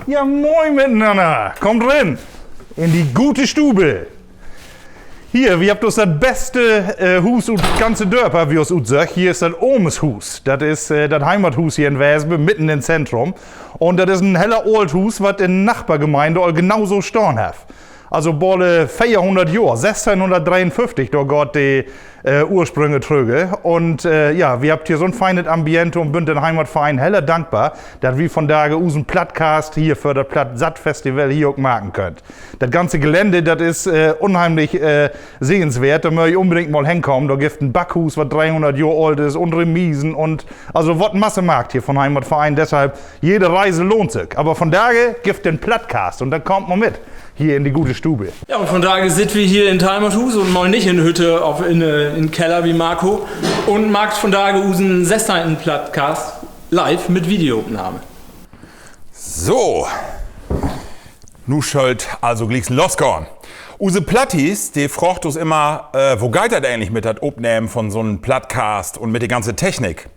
Ja, moin miteinander. Kommt rein. In die gute Stube. Hier, wir habt das beste Hus und das ganze Dörper, wie es uns sagt. Hier ist das Ohmeshus. Das ist das Heimathus hier in Wespe, mitten im Zentrum. Und das ist ein heller Oldhus, was in der Nachbargemeinde all genauso stehen hat. Also bolle 400 Jahre, 1653, da geht die Ursprünge trüge. Und ja, wir habt hier so ein feines Ambiente und bin den Heimatverein heller dankbar, dass wir von da unseren Plattcast hier für das Platt-Satt-Festival hier auch machen könnt. Das ganze Gelände, das ist unheimlich sehenswert, da möchte ich unbedingt mal hinkommen. Da gibt ein Backhus, was 300 Jahre alt ist und Remisen und also was Masse Markt hier von Heimatverein. Deshalb, jede Reise lohnt sich. Aber von daher gibt den Plattcast und dann kommt man mit. Hier in die gute Stube. Ja, und von daher sind wir hier in Heimathus und mal nicht in der Hütte in Keller wie Marco und mag von daher unseren 16. Plattcast live mit Videoaufnahme. So, nu schuld also glicks losgorn. Use Plattis, die frocht uns immer, wo geht das eigentlich mit das Aufnehmen von so einem Plattcast und mit der ganzen Technik?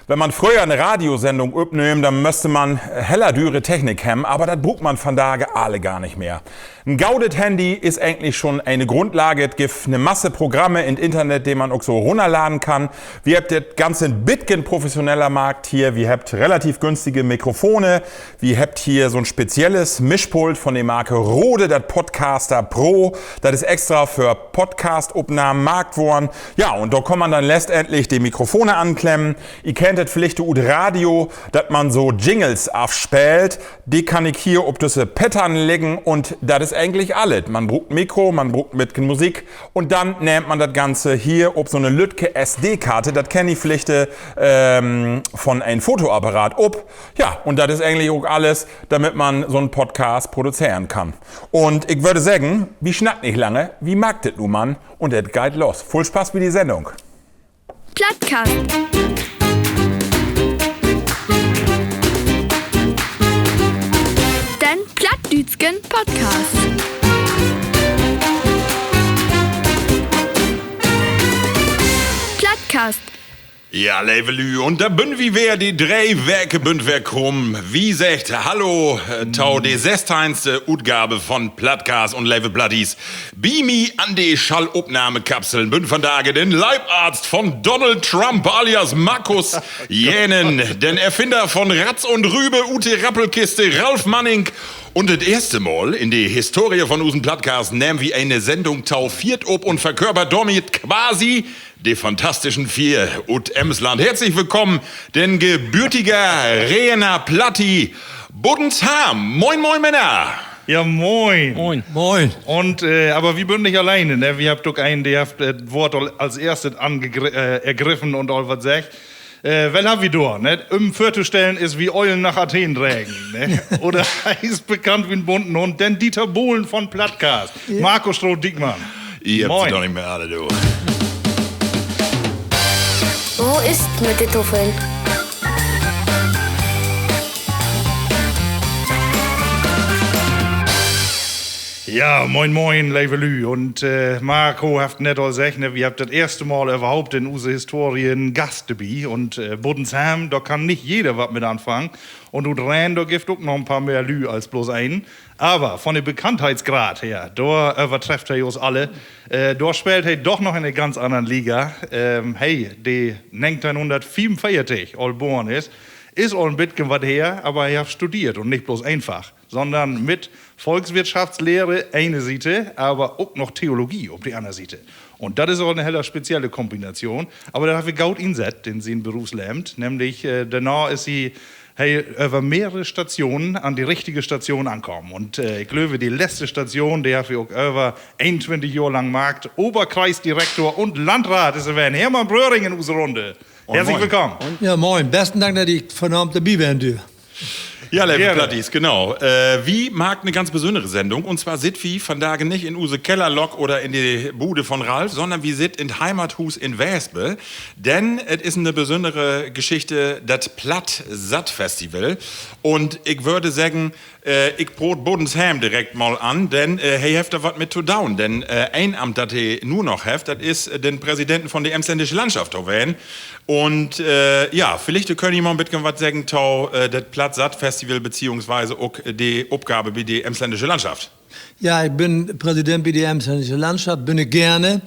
Wenn man früher eine Radiosendung aufnimmt, dann müsste man heller dürre Technik haben, aber das braucht man von Tage alle gar nicht mehr. Ein gaudet Handy ist eigentlich schon eine Grundlage. Es gibt eine Masse Programme im Internet, die man auch so runterladen kann. Wir habt das ganze ein bisschen professioneller Markt hier. Wir habt relativ günstige Mikrofone. Wir habt hier so ein spezielles Mischpult von der Marke Rode, das Podcaster Pro. Das ist extra für Podcast-Aufnahmen markt worden. Ja, und da kann man dann letztendlich die Mikrofone anklemmen. Ihr kennt das vielleicht ut Radio, dass man so Jingles aufspielt. Die kann ich hier auf diese Pattern legen und das ist eigentlich alles. Man braucht Mikro, man braucht mit Musik und dann nimmt man das Ganze hier auf so eine Lütke SD-Karte. Das kenne ich vielleicht von einem Fotoapparat ob. Ja, und das ist eigentlich auch alles, damit man so einen Podcast produzieren kann. Und ich würde sagen, wie schnackt nicht lange, wie mag das nun man? Und das geht los. Voll Spaß mit die Sendung. Plattcast. Den Plattdütschen Podcast. Plattcast. Ja, Levelü, und da bünd wie wer die drei Werke bünd wer krumm. Wie sagt, hallo, tau die 16. Utgabe von Plattcast und Level Platties. Bimi an die Schallopnahmekapseln bünd von Tage den Leibarzt von Donald Trump alias Markus Jänen, den Erfinder von Ratz und Rübe, Ute Rappelkiste, Ralf Manning. Und das erste Mal in die Historie von unseren Plattcast nehmen wir eine Sendung tau viert ob und verkörpert damit quasi die fantastischen vier ut Emsland. Herzlich willkommen, den gebürtiger Reena Platti Boddensham. Moin, moin, Männer. Ja, moin. Moin. Moin. Und, aber wir sind nicht alleine, ne? Wir habt doch einen, der hat das Wort als erstes ergriffen und all was sagt. Well haben wir da, ne? Vorzustellen ist wie Eulen nach Athen trägen, ne? Oder ist bekannt wie ein bunten Hund, denn Dieter Bohlen von Plattcast. Ja. Marco Stroh-Dickmann. Ihr habt sie doch nicht mehr alle, du. Wo ist mit den Tuffeln? Ja, moin moin, Levelü. Und Marco habt net all gesagt, ne, wir habt das erste Mal überhaupt in unsere Historie einen Gast dabei. Und Boddensham, da kann nicht jeder was mit anfangen. Und Udran, da gibt auch noch ein paar mehr Lü als bloß einen. Aber von dem Bekanntheitsgrad her, da übertrefft er uns alle. Da spielt er doch noch in einer ganz anderen Liga. Hey, die 1944 all born ist all ein bisschen was her, aber er hat studiert und nicht bloß einfach, sondern mit Volkswirtschaftslehre eine Seite, aber auch noch Theologie auf die andere Seite. Und das ist auch eine heller spezielle Kombination. Aber da haben wir Gaut inset, den sie in Berufslämmt, nämlich danach ist sie über mehrere Stationen an die richtige Station ankommen. Und ich glaube, die letzte Station, die hat wir auch über 21 Jahre lang Markt, Oberkreisdirektor und Landrat ist er werden. Hermann Bröhring in unserer Runde. Herzlich willkommen. Ja, moin. Besten Dank, dass ich verdammt dabei bin, du. Ja, Level Platties, genau. Wie mag eine ganz besondere Sendung. Und zwar sit wie von Tage nicht in use Kellerlok oder in die Bude von Ralf, sondern wir sit in Heimathus in Wespe. Denn es ist eine besondere Geschichte, das Platt-Satt-Festival. Und ich würde sagen, ich brot Boddensham direkt mal an, denn hey, habt da was mit zu down. Denn ein Amt, das ihr nur noch habt, das ist den Präsidenten von der Emsländischen Landschaft. Und ja, vielleicht können ihr mal ein bisschen was sagen, das Platt-Satt-Festival beziehungsweise auch die Aufgabe bei der Emsländische Landschaft. Ja, ich bin Präsident bei der Emsländische Landschaft, bin ich gerne,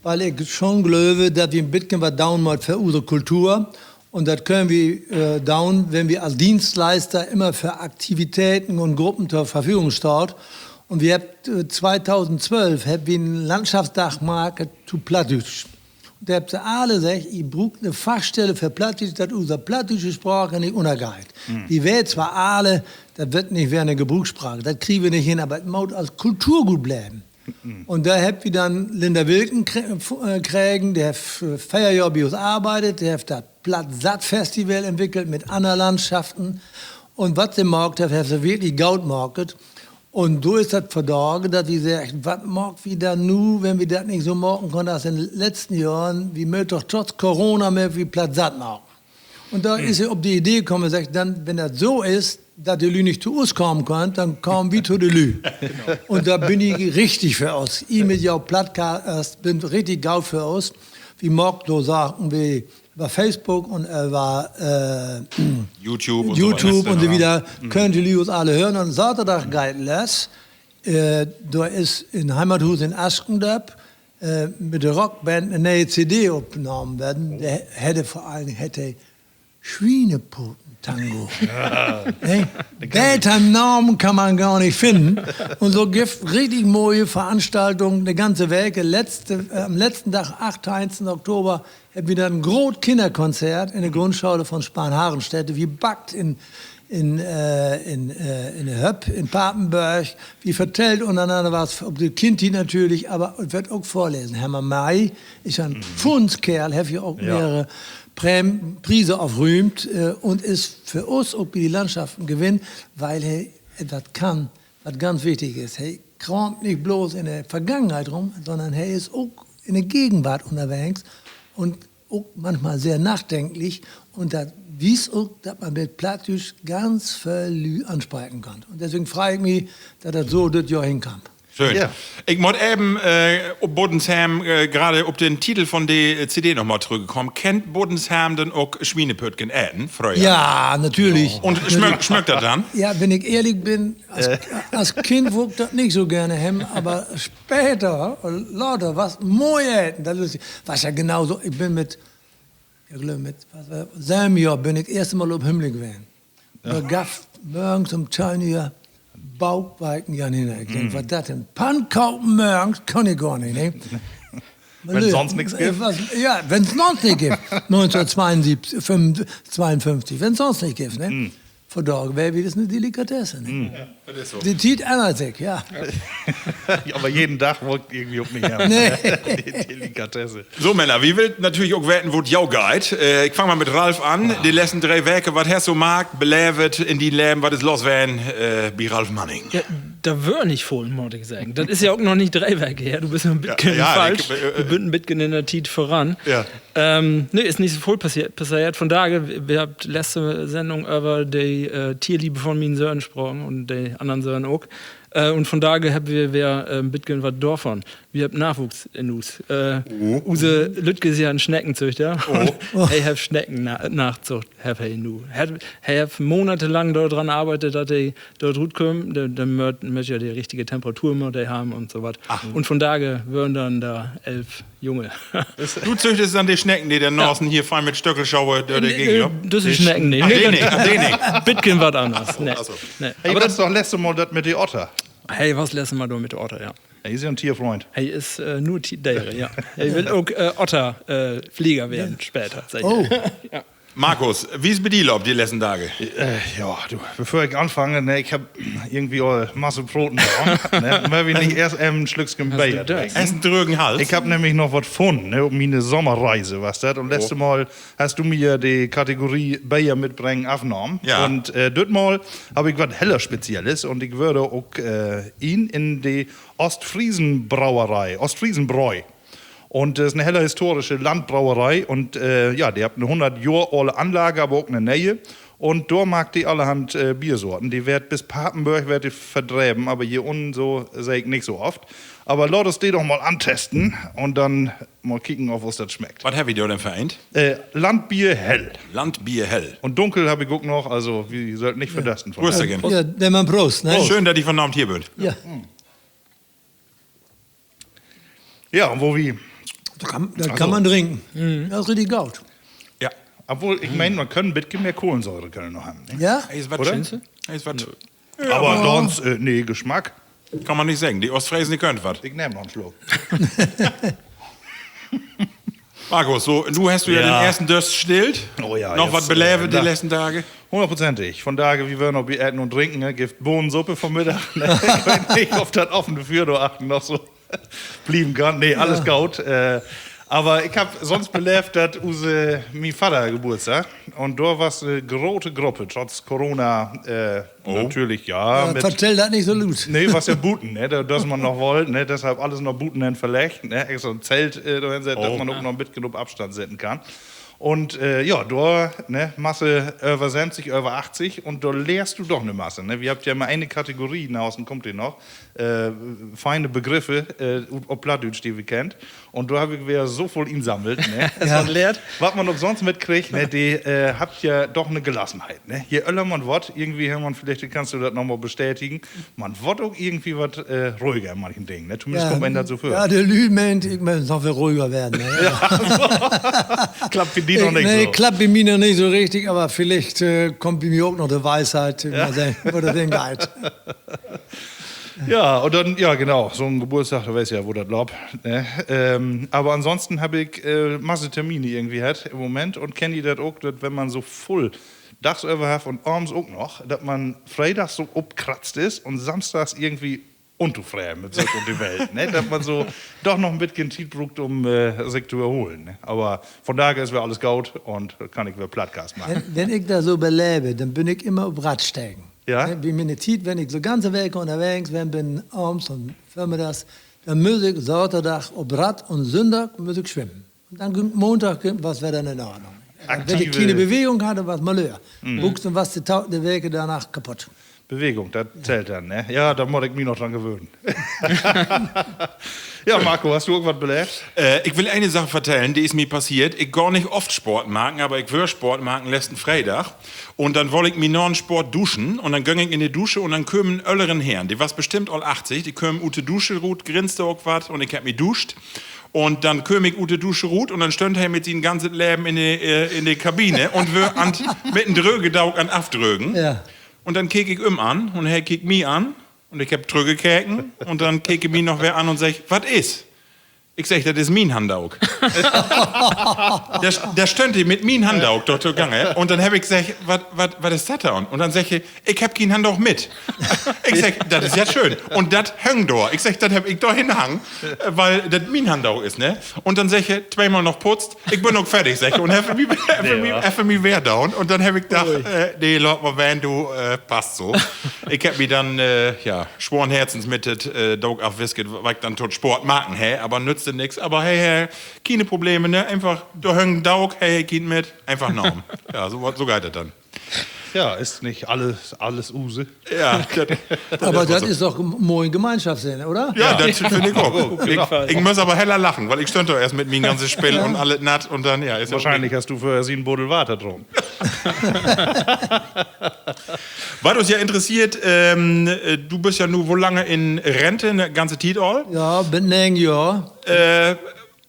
weil ich schon glaube, dass wir ein bisschen was down mal für unsere Kultur. Und das können wir down, wenn wir als Dienstleister immer für Aktivitäten und Gruppen zur Verfügung stehen. Und wir haben 2012 haben wir einen Landschaftsdachmarkt zu Plattdeutsch. Und da habt ihr alle gesagt, ich brauche eine Fachstelle für Plattdeutsch, dass unsere plattdeutsche Sprache nicht untergeht. Die wird zwar alle, das wird nicht wie eine Gebrauchssprache, das kriegen wir nicht hin, aber es muss als Kulturgut bleiben. Und da habt ihr dann Linda Wilken kriegen, der für 4 Jahre bei uns arbeitet, der hat das Platt-Satt-Festival entwickelt mit anderen Landschaften. Und was sie markt, hat sie wirklich Gold market. Und so ist das verdorben, dass wir sagen, was mag wir da nu, wenn wir das nicht so machen können, als in den letzten Jahren, wie möchten doch trotz Corona mehr wie Platt-Satt machen. Und da ist er auf die Idee gekommen, und sagt, dann, wenn das so ist, dass die Lü nicht zu uns kommen können, dann kommen wir zu den Lü. Genau. Und da bin ich richtig für uns. Ich mit jou Plattcast bin richtig gut für uns. Wie mag so Sachen wie über Facebook und über YouTube und so wieder, können die Lü uns alle hören. Und Sonntag geht les, da ist in Heimathus in Askendorp mit der Rockband eine neue CD aufgenommen werden. Der hätte vor allen Dingen Schweinepoten-Tango. Ja. Hey, besser Namen kann man gar nicht finden. Und so gibt richtig neue Veranstaltungen, eine ganze Woche. Am letzten Tag, 28. Oktober, haben wir dann ein großes Kinderkonzert in der Grundschule von Spahn-Harenstädte. Wie backt in Höpp, in Papenburg. Wie vertellt untereinander was, ob die Kind natürlich, aber wird auch vorlesen. Hermann May ist ein Pfundskerl, hat ja auch mehrere Preise aufrühmt und ist für uns auch die Landschaften gewinnt, weil er etwas kann, was ganz wichtig ist. Er kramt nicht bloß in der Vergangenheit rum, sondern er ist auch in der Gegenwart unterwegs und auch manchmal sehr nachdenklich und das wies auch, dass man mit Plattdeutsch ganz viel ansprechen kann. Und deswegen frage ich mich, dass das so das Jahr hinkam. Schön. Ja. Ich muss eben ob Bodensheim gerade auf den Titel von der CD nochmal zurückgekommen. Kennt Bodensheim denn auch Schweinepötgen früher? Ja, natürlich. Und schmeckt das dann? Ja, wenn ich ehrlich bin, als Kind wog das nicht so gerne hem, aber später, Leute, was mooi das ist, was ja genauso, ich bin mit 7 Jahren bin ich das erste Mal auf Himmel gewesen. Da gab morgens um 10 Uhr Bauchweiten ja nicht. Ich denke, was das denn? Pankaupen morgens kann ich gar nicht. Ne? Wenn es sonst nichts gibt? Ja, wenn es sonst nicht gibt. 1952, wenn es sonst nicht gibt. Ne? Von da wäre wie das eine Delikatesse. Ne? Ja, das ist so. Die Tiet ändert sich, ja. Aber jeden Tag wollt irgendwie auch nicht haben. Nee. Die Delikatesse. So, Männer, wie will natürlich auch wetten, wo jau geht. Ich fange mal mit Ralf an. Die letzten 3 Werke, was hast du mag, belevet in die Leben, was ist los werden, bei Ralf Manning? Ja, da wär nicht voll, muss ich sagen. Das ist ja auch noch nicht 3 Werke her. Du bist ein bisschen falsch. Du bist ein bisschen in der Tiet voran. Ja. Nee, ist nicht so voll passiert. Von daher, wir haben letzte Sendung über die Tierliebe von meinen Söhnen gesprochen und die anderen Söhne auch. Und von daher haben wir ein bisschen was davon. Wir haben Nachwuchs in uns. Use Lütke ist ja ein Schneckenzüchter. Er hat Schnecken Nachzucht. Er hat monatelang daran gearbeitet, dass er dort gut kommt. Dann möchte er die richtige Temperatur haben und so was. Und von daher würden dann da 11 Junge. Du züchtest dann die Schnecken, die der Norsen hier fein mit Stöckelschauer dagegen. Das ist Schnecken, nee. Den nicht. Bisschen was anderes. Nee. Nee. Hey, aber das ist doch letzte Mal das mit den Otter. Hey, was lassen wir da mit der Otter, ja. Er ist ja ein Tierfreund. Hey, ist nur Tiere, ja. Er will auch Otterflieger werden später. Oh. Ja. Markus, wie ist bei dir die letzten Tage? Ja, du, bevor ich anfange, ne, ich habe irgendwie auch Masse Broten da. Ne, weil wir nicht erst ein Schlückchen Bier trinken. Essen drücken Hals. Ich habe nämlich noch was gefunden, ne, um meine Sommerreise, was das. Und letztes Mal hast du mir die Kategorie Bier mitbringen aufgenommen. Ja. Und das Mal habe ich was heller Spezielles und ich würde auch ihn in die Ostfriesenbrauerei, Ostfriesenbräu. Und das ist eine helle historische Landbrauerei und ja, die hat eine 100 Jahre alte Anlage, aber auch eine Nähe. Und da mag die allerhand Biersorten. Die wird bis Papenburg wird die verdreben, aber hier unten so sehe ich nicht so oft. Aber lass uns die doch mal antesten und dann mal kicken, auf was das schmeckt. Was habe ich da denn vereint? Landbier hell. Landbier hell. Und dunkel habe ich auch noch, also wir sollten nicht verdursten. von Prost, daher. again. Ja, der Mann Prost, ne? Schön, dass ich von Abend hier bin. Ja. Ja, und wo wir. Da kann man trinken. Das ist richtig gut. Ja. Obwohl, ich meine, man können ein bisschen mehr Kohlensäure können noch haben. Ne? Ja? Ist was Oder? schön? Ist was. Aber sonst, nee, Geschmack. Kann man nicht sagen. Die Ostfriesen, die können was. Ich nehme noch einen Schluck. Markus, so, du hast ja den ersten Durst stillt. Oh ja, Noch jetzt, was belebt die da- letzten Tage. 100%ig. Von daher, wie wir noch essen und trinken, ne? Gibt Bohnensuppe vom Mittag. Ne? Ich weiß nicht, ob das offene Für achten noch so blieben kann. Nee, alles gut. Aber ich hab sonst belebt, dass mein Vater Geburtstag. Und da war es eine große Gruppe, trotz Corona. Natürlich, ja. Vertell das nicht so laut. Nee, was ja Buten, ne? Das man noch wollte, ne? Deshalb alles noch Buten verlegt, ne? Extra ein Zelt, dass man auch noch mit genug Abstand setzen kann. Und ja, da, ne, Masse über 70, über 80 und da lehrst du doch eine Masse. Ne? Wir habt ja immer eine Kategorie, nach außen kommt die noch, feine Begriffe, ob Plattdeutsch, die wir kennt. Und da habe ich wieder so voll insammelt. Ne? Ja. Lehrt. Was man noch sonst mitkriegt, ne, die habt ja doch eine Gelassenheit. Ne? Je öller man wird, irgendwie, man, vielleicht kannst du das nochmal bestätigen, man wird auch irgendwie was ruhiger in manchen Dingen. Ne? Zumindest kommt man das so vor. Ja, der Lü meint, ich muss noch viel ruhiger werden. Ne? Klappt für die noch nicht nee, so. klappt bei mir noch nicht so richtig, aber vielleicht kommt bei mir auch noch die Weisheit, mal sehen, oder den Guide. Ja, und dann, ja genau, so ein Geburtstag, du weißt ja, wo das lobt. Ne? Aber ansonsten habe ich Masse Termine irgendwie hat im Moment und kenne die das auch, dass wenn man so voll Dags über hat und abends auch noch, dass man freitags so abkratzt ist und samstags irgendwie unzufrieden mit sich und die Welt. Ne? Dass man so doch noch ein bisschen Zeit braucht, um sich zu erholen. Ne? Aber von daher ist mir alles gut und kann ich wieder Podcast machen. Wenn ich da so belebe, dann bin ich immer auf Radsteigen. Ja? Wie mir eine Zeit, wenn ich so ganze Woche unterwegs bin, abends und vormittags, dann muss ich Sonntag auf Rad und Sonntag muss ich schwimmen. Und dann Montag, was wäre dann in Ordnung? Wenn ich keine Bewegung hatte, was Malheur. Wuchs und was die Woche danach kaputt. Bewegung, das zählt dann, ne? Ja, da muss ich mich noch dran gewöhnen. Ja, Marco, hast du irgendwas belebt? Ich will eine Sache vertellen, die ist mir passiert. Ich gar nicht oft Sport machen, aber ich will Sport machen letzten Freitag. Und dann wollte ich mir noch einen Sport duschen. Und dann ging ich in die Dusche und dann kommen ölleren Herren. Die was bestimmt all 80. Die kommen ute Dusche, Ruth grinste auch was und ich hab mich duscht. Und dann kam ich ute Dusche Ruth und dann stand er mit seinem ganzen Leben in die Kabine und wir mit einem Drögedaug an Afdrögen. Ja. Und dann kek ich an und er kek mich an und ich hab drüge keken und dann keke mich noch wer an und sag, was ist? Ich sag, das ist mein Handaug. der stönnte mit mein Handaug dort gegangen und dann hab ich gesagt, was ist das da? Und dann sag ich hab kein Handaug mit. Ich sag, das ist ja schön. Und das hängt da. Ich sag, das hab ich da hinhangen, weil das mein Handaug ist, ne? Und dann sag ich, zweimal noch putzt, ich bin noch fertig, sag ich, und hab mich wer down. Und dann hab ich gedacht, nee, Leute, mal wenn du, passt so. Ich hab mich dann, ja, schworen Herzens mit das Dog abwisket, weil ich dann tot Sport machen, hä? Aber nützt nix, aber hey, keine Probleme, ne? Einfach, da hängt Daug, hey, geht mit, einfach Norm. Ja, so geht das dann. Ja, ist nicht alles Use. Ja, Aber das ist doch moin Gemeinschaftssinn, oder? ja, das finde ich auch. Genau. Ich muss aber heller lachen, weil ich stand da erst mit mir ganzes Spiel und alle natt und dann, ja, ist Wahrscheinlich hast du für sie einen Buddel Water drum. Was uns ja interessiert, du bist ja nur wo lange in Rente, eine ganze Zeit all. Ja, bin 9 Jahre.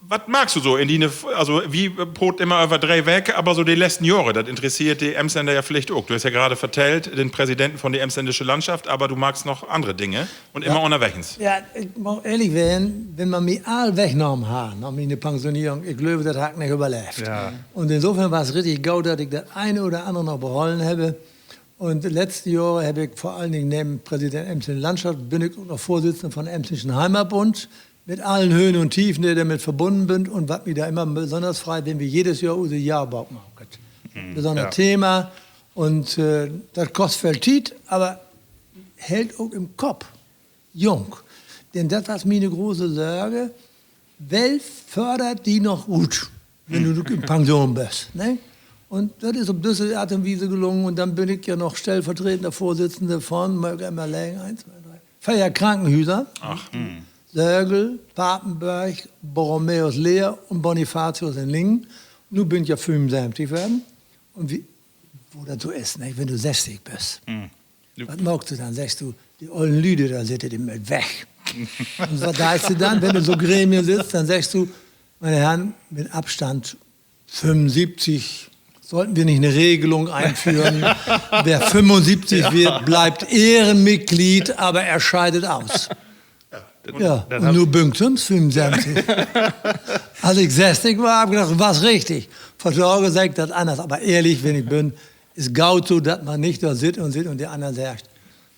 Was magst du so in die, also wie Brot immer über 3 weg, aber so die letzten Jahre, das interessiert die Emsländer ja vielleicht auch. Du hast ja gerade vertellt, den Präsidenten von der Emsländischen Landschaft, aber du magst noch andere Dinge und immer unterwegs. Ja, ich muss ehrlich werden, wenn man mich all weggenommen hat, nach meiner Pensionierung, ich glaube, das hat nicht überlebt. Ja. Und insofern war es richtig gut, dass ich das eine oder andere noch behalten habe. Und letzte Jahre habe ich vor allen Dingen neben Präsident Emsländische Landschaft, bin ich auch noch Vorsitzender von Emsländischen Heimatbund, mit allen Höhen und Tiefen, die damit verbunden sind. Und was mich da immer besonders freut, wenn wir jedes Jahr unser Jahrbuch machen. Besonderes Thema. Und das kostet viel Zeit, aber hält auch im Kopf jung. Denn das war meine große Sorge. Wer fördert die noch gut, wenn du in Pension bist? Ne? Und das ist auf diese Art und Weise gelungen. Und dann bin ich ja noch stellvertretender Vorsitzender von, möge immer länger, 1, 2, 3, 4 Krankenhäuser. Sörgel, Papenburg, Borromäus Leer und Bonifatius in Lingen. Nun bin ich ja 75 werden. Und wo das so ist, ne? Wenn du 60 bist, was magst du dann? Sagst du, die ollen Lüde, da sitzen die mit weg. Und was sagst du dann, wenn du so Gremien sitzt, dann sagst du, meine Herren, mit Abstand 75 sollten wir nicht eine Regelung einführen. Wer 75 wird, bleibt Ehrenmitglied, aber er scheidet aus. Ja, und nur Bünktens, 75. Als ich 60 war, habe ich gedacht, was richtig. Versorger sagt das anders. Aber ehrlich, wenn ich bin, ist gaut so, dass man nicht da sitzt und die anderen sagt,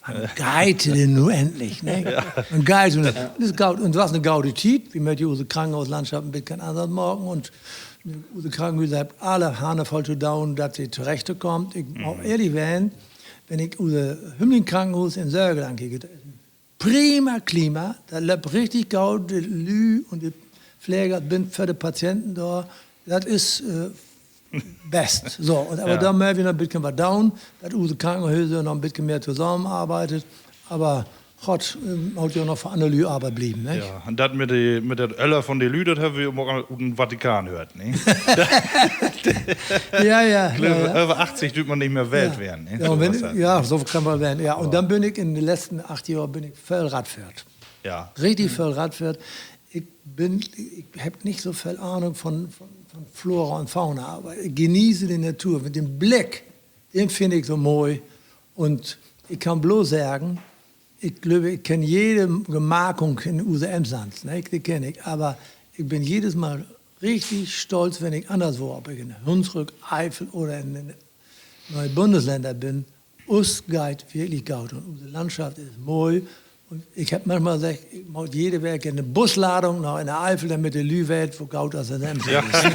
man geite denn nur endlich. Ne? Man geite. Und das ist gaut. Und was eine gaude Tiet, wie mit unsere Krankenhauslandschaft ein bisschen anders morgen. Und unsere Krankenhäuser haben alle Hahne voll zu dauern, dass sie zurechtkommt. Ich muss auch ehrlich werden, wenn ich unser Hümling-Krankenhaus in Sörgel ankicke, prima Klima, da läuft richtig gut, die Lü und die Pfleger sind für die Patienten da, das ist best. So, aber da müssen wir noch ein bisschen was down, dass unsere Krankenhäuser noch ein bisschen mehr zusammenarbeitet, aber Gott hat ja noch für andere Lü Arbeit blieben. Ne? Ja, und das mit der Öller von den Lüdern haben wir immer aus dem Vatikan gehört. Ne? Ja. Über 80 tut man nicht mehr Welt werden. Ne? So kann man werden. Ja. Und dann bin ich in den letzten 8 Jahren voll Radfahrt. Ja. Richtig voll Radfahrt. Ich habe nicht so viel Ahnung von Flora und Fauna, aber ich genieße die Natur. Mit dem Blick, den finde ich so mooi. Und ich kann bloß sagen, ich glaube, ich kenne jede Gemarkung in unser Emsland, ne? Die kenne ich. Aber ich bin jedes Mal richtig stolz, wenn ich anderswo, ob ich in Hunsrück, Eifel oder in den neuen Bundesländern bin. Uns geht wirklich gut und unsere Landschaft ist mooi. Und ich habe manchmal gesagt, ich mache jede Werke eine Busladung noch in der Eifel, damit die Lüwelt, wo gut das in Emsland ist.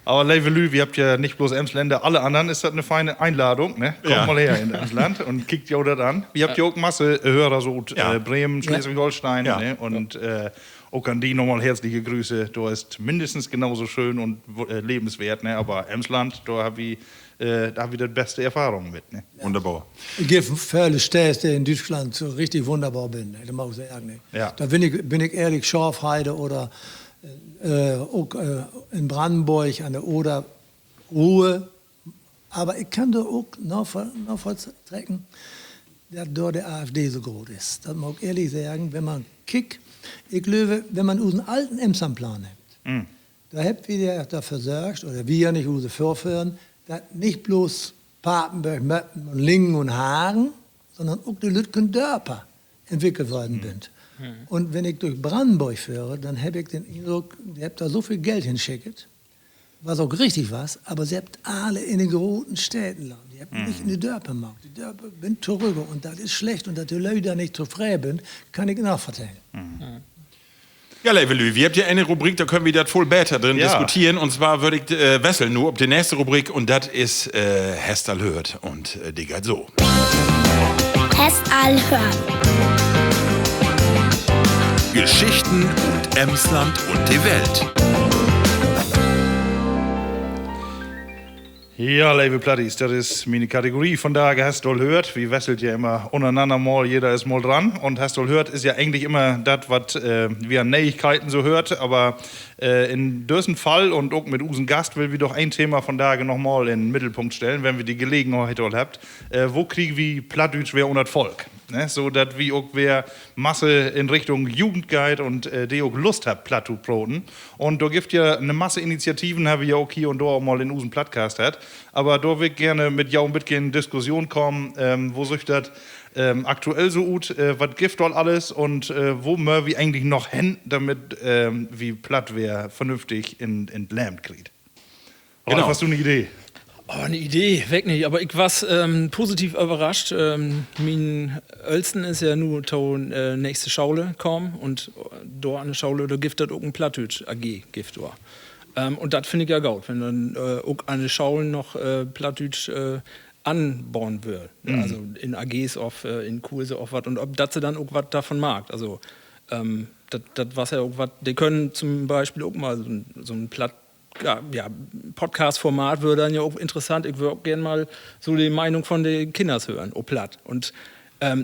Aber liebe Lü, wir habt ja nicht bloß Emsländer, alle anderen ist das eine feine Einladung. Ne? Kommt mal her in Emsland und kickt ja das an. Wir habt ja auch Masse Hörer, so Bremen, Schleswig-Holstein. Ne? Und auch an die nochmal herzliche Grüße. Du ist mindestens genauso schön und lebenswert. Ne? Aber Emsland, da hab ich das beste Erfahrung mit. Ne? Wunderbar. Ich gebe viele Städte in Deutschland so richtig wunderbar bin. Ne? Das mag ich sagen. Ne? Ja. Da bin ich ehrlich, Schorfheide oder auch in Brandenburg an der Oder, Ruhe. Aber ich kann da auch noch vollstrecken, dass dort der AfD so groß ist. Das mag ich ehrlich sagen, wenn man kickt, ich glaube, wenn man unseren alten Emslandplan nimmt, da habt wir dafür gesorgt, oder wir ja nicht unsere Vorfahren, dass nicht bloß Papenburg, Möppen und Lingen und Hagen, sondern auch die Lütgen Dörper entwickelt worden sind. Und wenn ich durch Brandenburg fahre, dann habe ich den Eindruck, ihr habt da so viel Geld hinschickt, was auch richtig war, aber sie habt alle in den großen Städten lang. Die habt nicht in die Dörper gemacht. Die Dörper sind zurück und das ist schlecht und dass die Leute da nicht zu frei sind, kann ich nachvertellen. Ja, liebe Lü, wir habt ja eine Rubrik, da können wir das voll besser drin diskutieren. Und zwar würde ich wesseln nur ob die nächste Rubrik und das ist Hestal hört und die geht so. Hestal hört. Geschichten und Emsland und die Welt. Ja, liebe Plattis, das ist meine Kategorie. Von daher hast du hört, wie wesselt ja immer untereinander mal, jeder ist mal dran. Und hast du hört ist ja eigentlich immer das, was wir an Neuigkeiten so hört. Aber in diesem Fall und auch mit unseren Gast will wir doch ein Thema von daher nochmal in den Mittelpunkt stellen, wenn wir die Gelegenheit habt. Wo kriegen wir Plattdeutsch wer unter Volk? Ne? So, dass wir auch wer Masse in Richtung Jugendguide und die auch Lust hat, Platt zu broten. Und da gibt ja eine Masse Initiativen, haben wir ja auch hier und da auch mal in unserem Podcast hat. Aber da will ich gerne mit jou ein bisschen in Diskussion kommen, wo sich das aktuell so gut, was gibt dort alles und wo möchten wir eigentlich noch hin, damit wie Platt wer vernünftig in Land kriegt. Oder hast du eine Idee? Oh, eine Idee, weg nicht. Aber ich war positiv überrascht. Mein Ölsten ist ja nur zur nächste Schaule kommen und dort an der Schaule, da gibt es auch ein Plattdeutsch AG, gibt und das finde ich ja gut, wenn dann auch an der Schaule noch Plattdeutsch anbauen wird. Also in AGs auf, in Kurse auf was und ob das sie dann auch was davon mag. Also das war ja auch was, die können zum Beispiel auch mal so ein Podcast-Format wäre dann ja auch interessant. Ich würde auch gerne mal so die Meinung von den Kindern hören, platt. Und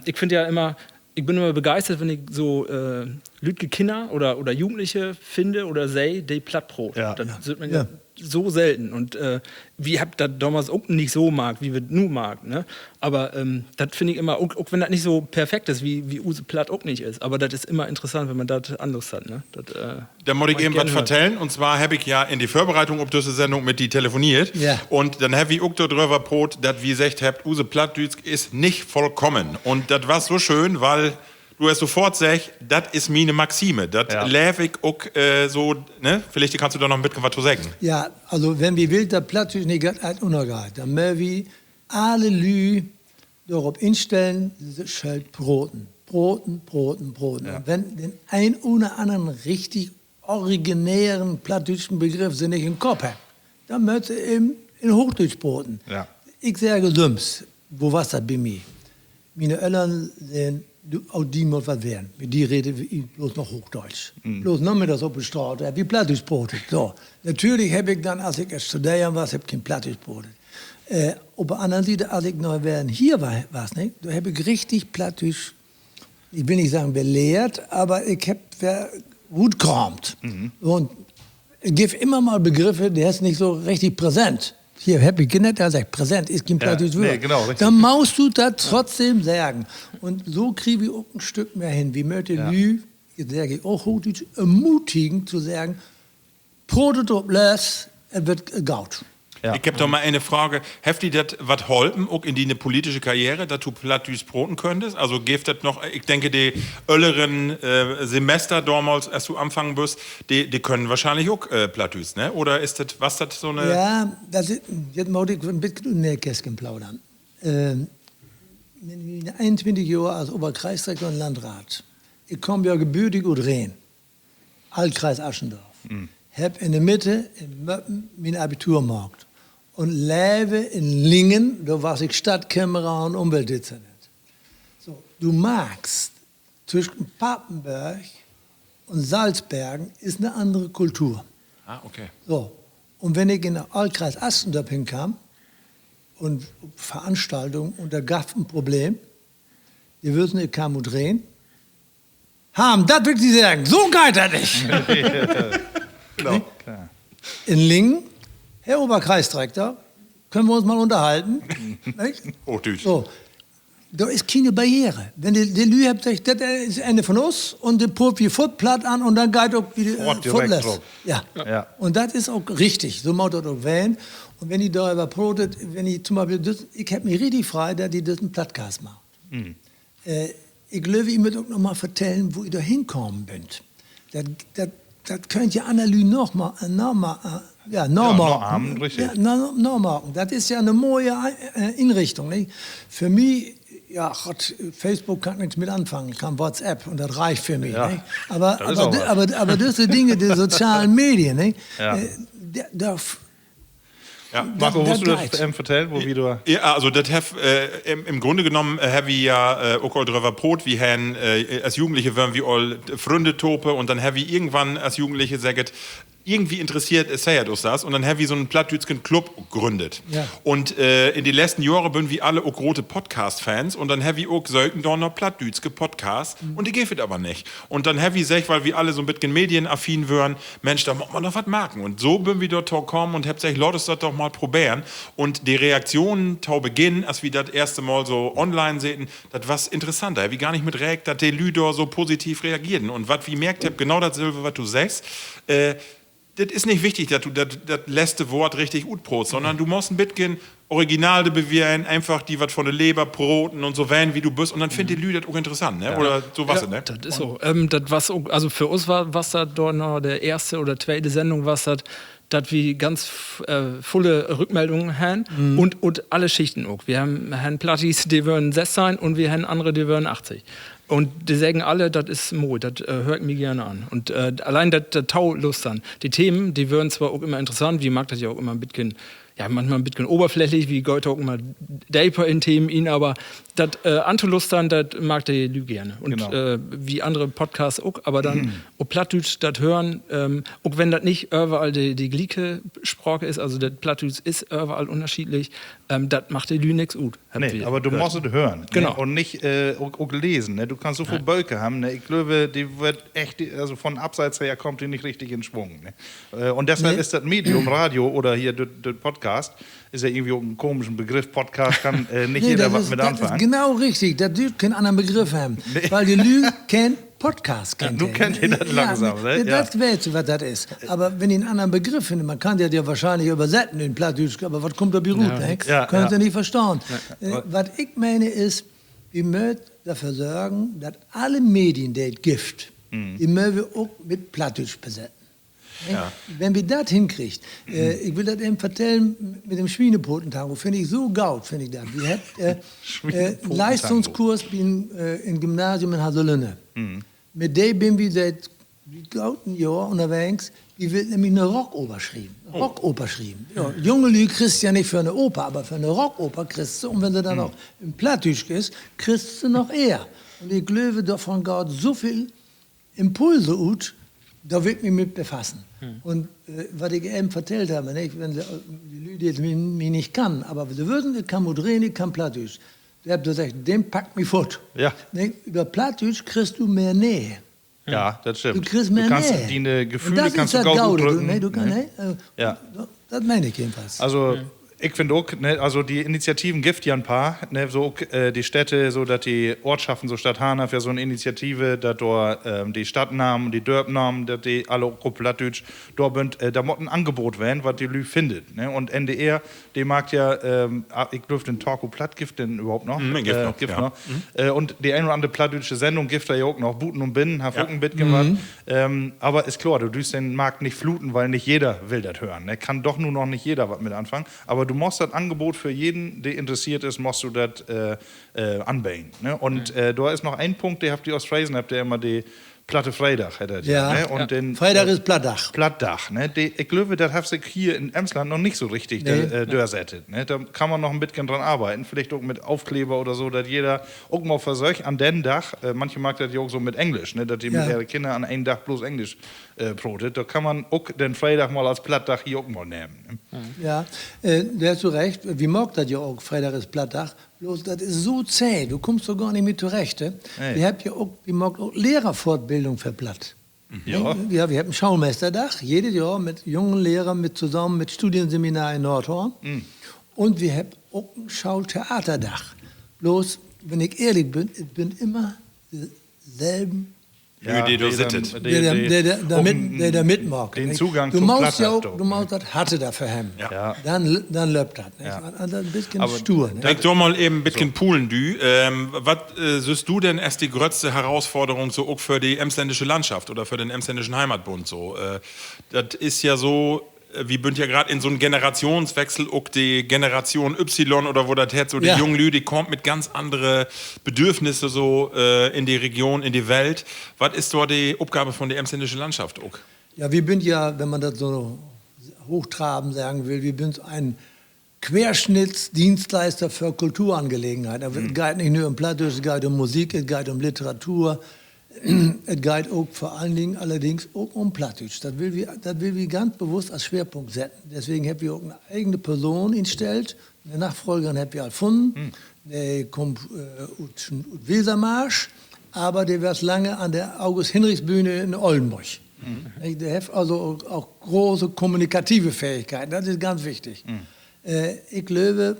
ich finde ja immer, ich bin immer begeistert, wenn ich so lütge Kinder oder Jugendliche finde oder sehe, die Plattbrot. Ja. Dann sieht man ja so selten. Und wie habt das damals auch nicht so mag, wie wir nu mag. Ne? Aber das finde ich immer, auch wenn das nicht so perfekt ist, wie Use Platt auch nicht ist. Aber das ist immer interessant, wenn man das anders hat. Ne? Da muss ich eben was vertellen. Und zwar habe ich ja in die Vorbereitung auf diese Sendung mit die telefoniert. Ja. Und dann habe ich auch darüber brot, dass wie gesagt habt, Use Plattdütsk ist nicht vollkommen. Und das war so schön, weil du hast sofort gesagt, das ist meine Maxime. Das lebe ich auch so, ne? Vielleicht kannst du da noch ein bisschen was zu sagen. Ja, also wenn wir will, der Platz ist nicht ganz untergeht, dann müssen wir alle Lü darauf instellen, diese Schalt Broten. Broten. Ja. Und wenn den ein oder anderen richtig originären plattdeutschen Begriff sie nicht im Kopf hat, dann möchte eben in Hochdeutsch broten. Ja. Ich sage Lüms, wo was das bei mir? Meine Eltern sehen, auch die muss was werden. Mit die rede ich bloß noch Hochdeutsch. Bloß noch mit das auf der Straße, wie Plattdeutsch brotet. So. Natürlich habe ich dann, als ich erst studieren war, kein Plattdeutsch brotet. Auf der anderen Seite, als ich noch hier war, nicht, da habe ich richtig Plattdeutsch, ich will nicht sagen belehrt, aber ich habe gut geräumt. Und ich gebe immer mal Begriffe, der ist nicht so richtig präsent. Hier habe ich genannt, er sagt, präsent ist kein Plattdeutsch Wort. Nee, genau, richtig. Dann musst du das trotzdem sagen. Und so kriege ich auch ein Stück mehr hin. Wie möchte Lü, jetzt sage ich auch Hochdeutsch, ermutigen zu sagen, Brotet ob les, es wird gaut. Ja. Ich habe doch mal eine Frage. Habt ihr das was holpen, auch in die eine politische Karriere, dass du Plattdütsch broten könntest? Also gibt das noch, ich denke, die ölleren Semester damals, als du anfangen wirst, die können wahrscheinlich auch Plattdütsch, ne? Oder ist das, was das so eine... Ja, das ist, jetzt muss ich ein bisschen in den Kästchen plaudern. In 21 Jahren als Oberkreisdirektor und Landrat. Ich komme ja gebürtig aus Rehn, Altkreis Aschendorf. Hab in der Mitte in Möppen mein Abitur gemacht. Und lebe in Lingen, da war ich Stadtkämmerer und Umweltdezernent. So, du magst, zwischen Papenberg und Salzbergen ist eine andere Kultur. Ah, okay. So, und wenn ich in den Altkreis Astendorf hinkam und Veranstaltungen und da gab es ein Problem, die wissen, ich kam und drehen, haben, das will ich sagen, so geht das nicht. Genau. Klar. In Lingen, Herr Oberkreisdirektor, können wir uns mal unterhalten? Nicht? Hochdeutsch. So, da ist keine Barriere. Wenn die Lü habt, sagt, das ist eine von uns und der pumpt wie Footplatt an und dann geht auch wieder direkt drauf. Ja. Ja. Und das ist auch richtig. So macht das auch wählen. Und wenn die darüber brotet, wenn ich zum Beispiel, ich habe mich richtig frei, dass die das einen Plattcast machen. Ich glaube, ich möchte auch noch mal vertellen, wo ihr da hinkommen könnt. Das könnt ihr Annalü noch mal Abend, richtig. machen. Das ist ja eine neue Inrichtung. Nicht? Für mich, ja, Gott, Facebook kann nichts mit anfangen, ich kann WhatsApp und das reicht für mich. Ja, nicht? das Aber diese Dinge, die sozialen Medien, nicht? Ja. Ja. Marco, musst du das das vertellen, wo wieder... Ja, also das im Grunde genommen habe ich ja auch all drüber Brot, wie haben als Jugendliche waren wir all Freunde tope und dann habe ich irgendwann als Jugendliche gesagt, irgendwie interessiert sei uns das und dann habe ich so einen plattdütschen Club gegründet. Ja. Und in den letzten Jahren bin wir alle auch große Podcast-Fans und dann habe ich auch sollten da noch plattdütschen Podcast und die geht aber nicht. Und dann habe ich gesagt, weil wir alle so ein bisschen medienaffin wären, Mensch, da muss man doch was merken. Und so bin wir dort kommen und habe gesagt, Leute, das doch mal probieren. Und die Reaktionen tau Beginn, als wir das erste Mal so online sehen, das war interessant. Da habe ich gar nicht mit dass die Lüder so positiv reagierten. Und was wir merkt habe, genau dasselbe, was du sagst, das ist nicht wichtig, dass du das letzte Wort richtig gut brotst, sondern du musst ein bisschen Original bewähren, einfach die was von der Leber broten und so werden, wie du bist. Und dann findet die Lü das auch interessant, ne? Oder so was, ne? Das ist so. Das was auch, also für uns war was das dort noch der erste oder zweite Sendung, was das, dass wir ganz volle Rückmeldungen haben und alle Schichten auch. Wir haben Plattis, die würden 6 sein und wir haben andere, die würden 80. Und die sagen alle, das ist Mo, das hört mir gerne an. Und allein das Tau Lust an. Die Themen, die würden zwar auch immer interessant, wie mag das ja auch immer ein bisschen ja, manchmal ein bisschen oberflächlich, wie Goethe auch mal deeper in Themen ihn, aber das Antolustern, das mag der Lü gerne. Und Genau. wie andere Podcasts auch, aber dann auch Plattdeutsch das hören, auch wenn das nicht überall die gleiche Sprache ist, also das Plattdeutsch ist überall unterschiedlich, das macht der Lü nix gut. Nee, aber du musst es hören. Genau. Ne? Und nicht auch lesen. Ne? Du kannst so viel Bölke haben. Ne? Ich glaube, die wird echt, also von abseits her kommt die nicht richtig in Schwung. Ne? Und deshalb ist das Medium Radio oder hier der Podcast, ist ja irgendwie auch ein komischen Begriff. Podcast kann nicht jeder was mit das anfangen. ist genau richtig. Der Lü keinen anderen Begriff haben. Weil die Lü kennt Podcast. Ja, du kennt ihr das langsam, ne? Das weißt du, was das ist. Aber wenn ihr einen anderen Begriff findet, man kann das ja wahrscheinlich übersetzen in Plattdeutsch, aber was kommt da bei Ruth? Ne? Ja, Könnt ihr ja. nicht verstehen. Was ich meine ist, wir müssen dafür sorgen, dass alle Medien, die es gibt, die müssen wir auch mit Plattdeutsch besetzen. Ja. Wenn wir das hinkriegt, ich will das eben erzählen mit dem Schweinepotentango, finde ich so gaut, finde ich das. Wir hatten Schweinepotentango. Leistungskurs im Gymnasium in Haselünne. Mit dem bin wir seit gauten Jahr unterwegs, die wird nämlich eine Rockoper schreiben. Rockoper schreiben. Ja, junge Leute kriegst du ja nicht für eine Oper, aber für eine Rockoper kriegst du, und wenn sie dann auch im Plattdeutsch ist, kriegst du noch eher. Und ich glaube, davon geht so viel Impulse ut, da wird mich mit befassen. Und was ich eben erzählt habe, nicht, wenn die Leute jetzt mich nicht kann, aber sie würden, ich kann modern, ich kann Plattdeutsch. Der hat gesagt, den packt mich fort. Ja. Nicht? Über Plattdeutsch kriegst du mehr Nähe. Ja, das stimmt. Du kriegst mehr kannst Nähe. deine Und Gefühle das kannst ist du das gut Gaude, drücken. ne? Du kannst, ne? Ja. Das meine ich jedenfalls. Also ich finde auch, ne, also die Initiativen gibt ja ein paar, ne, so die Städte, so dass die Ortschaften, so Stadt Hanau für so eine Initiative, dass dort die Stadtnamen, die Dörpnamen, dass die alle auch Plattdeutsch, da muss ein Angebot werden, was die Lü findet. Ne? Und NDR, die mag ja, ich glaube, den Talko Platt gibt den überhaupt noch. Gibt noch, Gibt ja. noch. Und die eine oder andere plattdeutsche Sendung gibt da ja auch noch, Buten und Binnen, hab auch ein Bit gemacht. Aber ist klar, du düst den Markt nicht fluten, weil nicht jeder will das hören. Ne? Kann doch nur noch nicht jeder was mit anfangen. Aber du musst das Angebot für jeden, der interessiert ist, musst du das anbauen. Ne? Und da ist noch ein Punkt, der habt ihr aus Phrasen, habt ihr immer die Platte Freitag. Ja. Ne? Und den, Freitag ist Plattdach. Plattdach. Ne? Ich glaube, das hat sich hier in Emsland noch nicht so richtig durchsetzt. Ne? Da kann man noch ein bisschen dran arbeiten, vielleicht auch mit Aufkleber oder so, dass jeder auch mal versucht, an den Dach, manche mag das ja auch so mit Englisch, ne? Dass die mit ihren Kindern an einem Dach bloß Englisch brotet. Da kann man auch den Freitag mal als Plattdach hier auch mal nehmen. Ne? Ja, da hast du recht. Wie mag das ja auch, Freitag ist Plattdach. Bloß, das ist so zäh, du kommst so gar nicht mit zurecht. Ne? Nee. Wir haben ja auch, wie mag auch Lehrerfortbildung für Platt. Ja. Ja, wir haben ein Schaumeisterdach, jedes Jahr mit jungen Lehrern zusammen mit Studienseminar in Nordhorn. Und wir haben auch ein Schautheaterdach. Bloß, wenn ich ehrlich bin, ich bin immer dieselben, Die da sittet. der da mitmacht. Den nicht? Zugang du zum musst ja auch, Plattdach, du musst das hatte dafür haben. Ja. Dann läuft das. Nicht? Ja. Also ein bisschen Aber stur. Ne? Denk doch mal eben ein bisschen Poolen, du. Was siehst du denn erst die größte Herausforderung so auch für die emsländische Landschaft oder für den emsländischen Heimatbund so? Das ist ja so, wir sind ja gerade in so einem Generationswechsel, auch die Generation Y oder wo das jetzt so die Ja. jungen Leute, die kommt mit ganz anderen Bedürfnissen so in die Region, in die Welt. Was ist dort die Aufgabe von der emsländischen Landschaft auch? Ja, wir sind ja, wenn man das so hochtrabend sagen will, wir sind ein Querschnittsdienstleister für Kulturangelegenheiten. Es geht nicht nur um Plattdeutsch, es geht um Musik, es geht um Literatur, es geht auch vor allen Dingen allerdings auch um Plattdeutsch. Das will wir ganz bewusst als Schwerpunkt setzen. Deswegen haben wir auch eine eigene Person instellt, eine Nachfolgerin haben wir gefunden, der kommt aus Wesermarsch, aber der war lange an der August-Hinrichs-Bühne in Oldenburg. Der hat also auch große kommunikative Fähigkeiten, das ist ganz wichtig. Ich glaube,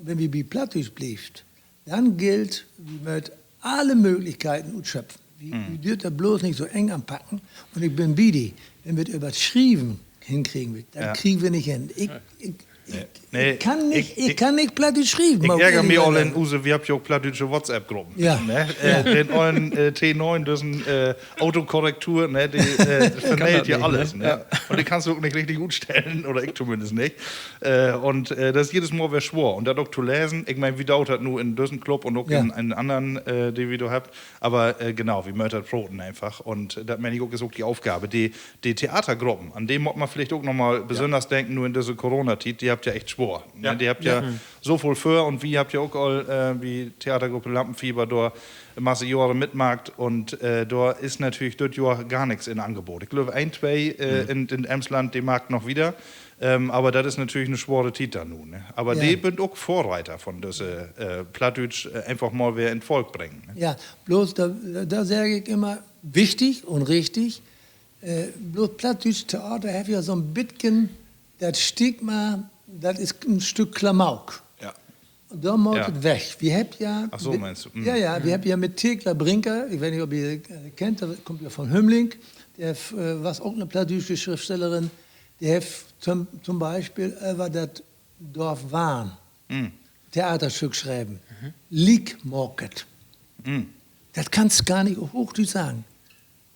wenn wir bei Plattdeutsch bleibt, dann gilt, wir müssen alle Möglichkeiten ausschöpfen. Wir dürfen das bloß nicht so eng anpacken. Und ich bin Bidi, wenn wir das überschrieben hinkriegen, dann kriegen wir nicht hin. Nee, ich kann nicht, ich- kann nicht Plattdeutsch schreiben. Ich auf ärgere mich ehrlich alle in sagen. Use, wir haben ja auch plattdeutsche WhatsApp-Gruppen. Ja. Ne? Den ollen T9, das ist ein Autokorrektur, ne? Die vernäht ja nicht, alles. ne? Ne? Und die kannst du auch nicht richtig gut stellen, oder ich zumindest nicht. Und das ist jedes Mal wer schwor. Und das auch zu lesen, ich meine, wie dauert das nur in diesem Club und auch Ja. in einen anderen, die wir da habt. Aber genau, wie möchtert Broten einfach. Und das meine ich auch, ist auch die Aufgabe. Die Theatergruppen, an denen muss man vielleicht auch nochmal besonders denken, nur in dieser Corona-Zeit, die habt habt ja echt Spur. Ja. Die habt ja so viel für und wie habt ja auch all, wie Theatergruppe Lampenfieber, da Masse Jahre mitmacht und da ist natürlich dort Jahr gar nichts in Angebot. Ich glaube, ein, zwei in Emsland, die mag noch wieder. Aber das ist natürlich eine schwere Tita nun. Ne? Aber die sind auch Vorreiter von diese Plattdeutsch einfach mal wer in Volk bringen. Ne? Ja, bloß da sage ich immer, wichtig und richtig, bloß Plattdeutsch Theater hat ja so ein bisschen das Stigma, das ist ein Stück Klamauk. Ja. Und da muss es weg. Wir haben ja... Ach so, meinst du? Ja, wir haben ja mit Thekla Brinker, ich weiß nicht, ob ihr kennt, der kommt ja von Hümmling, der war auch eine plattdeutsche Schriftstellerin, die hat zum Beispiel über das Dorf Wahn Theaterstück schreiben. Leak Market. Das kannst du gar nicht auf Hochdeutsch sagen.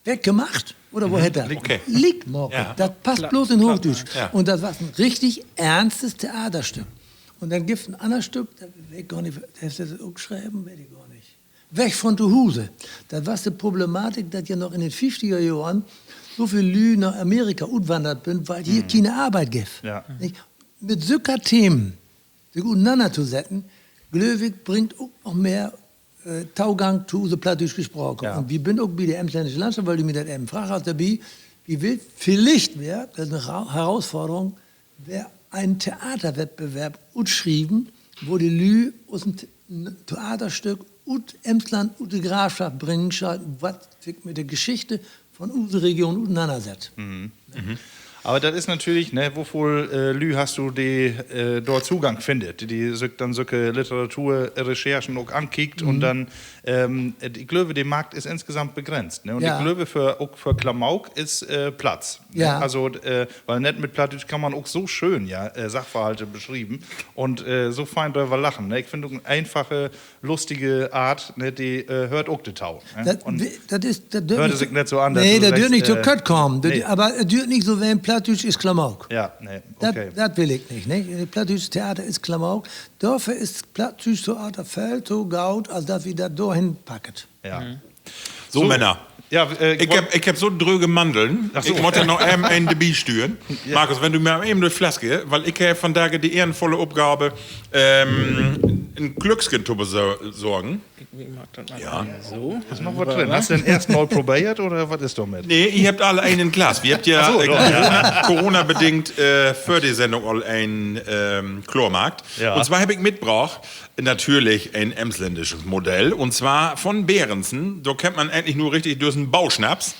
Weggemacht? Oder wo hätte er? Okay. Leak Market. Ja. Das passt bloß in Hochdeutsch. Ja. Und das war ein richtig ernstes Theaterstück. Und dann gibt es ein anderes Stück, das weiß ich gar nicht, hast du das auch geschrieben? Weiß ich gar nicht. Weg von zu Hause. Das war die Problematik, dass ja noch in den 50er Jahren so viele Lü nach Amerika utwandert sind, weil hier keine Arbeit gibt. Ja. Nicht? Mit solchen Themen sich untereinander zu setzen, Glöwig bringt auch noch mehr Taugang zu unser Plattdeutsch gesprochen. Ja. Und wir bin auch bei der Emsländischen Landschaft, weil du mir das eben fragst, hast dabei, wie will, vielleicht wäre, das ist eine Herausforderung, wäre ein Theaterwettbewerb utschrieben, wo die Lü aus dem Theaterstück ut Emsland, ut die Grafschaft bringen sollten, was sich mit der Geschichte von unserer Region auseinandersetzt. Aber das ist natürlich, ne, wovor Lü hast du, die dort Zugang findet, die dann solche Literaturrecherchen auch ankickt und dann, ich glaube, der Markt ist insgesamt begrenzt. Ne? Und Ja. ich glaube, auch für Klamauk ist Platz. Ne? Ja. Also, weil nicht mit Plattdeutsch kann man auch so schön Sachverhalte beschreiben und so fein drüber lachen. Ne? Ich finde eine einfache, lustige Art, ne, die hört auch die Tau. Ne? Das hörte sich nicht so an. dass Nee, du das sagst, dürft nicht zu Kött kommen. nee. Aber es dürft nicht so, wenn Plattdeutsch ist Klamauk. Ja, nee, okay. Das will ich nicht. Ne? Plattdeutsch Theater ist Klamauk. Dafür ist Plattdeutsch Theater fällt so gaut, als dass wir das dahin packen. Ja. So, Männer. Ja, Ich hab so dröge Mandeln. Ach so. Ich muss noch eben ein Debi stüren. Markus, wenn du mir eben durch Flaske, weil ich habe von daher die ehrenvolle Aufgabe, ein Glückskind zu besorgen. Ich mag das mal Ja. so. ist noch was drin. Hast du den erst mal probiert oder was ist damit? Nee, ihr habt alle einen Glas. Wir habt ja Ach so, doch, Corona-bedingt für die Sendung all ein Chlormarkt. Ja. Und zwar habe ich mitgebracht natürlich ein emsländisches Modell. Und zwar von Behrensen. Da kennt man endlich nur richtig durch einen Bauschnaps.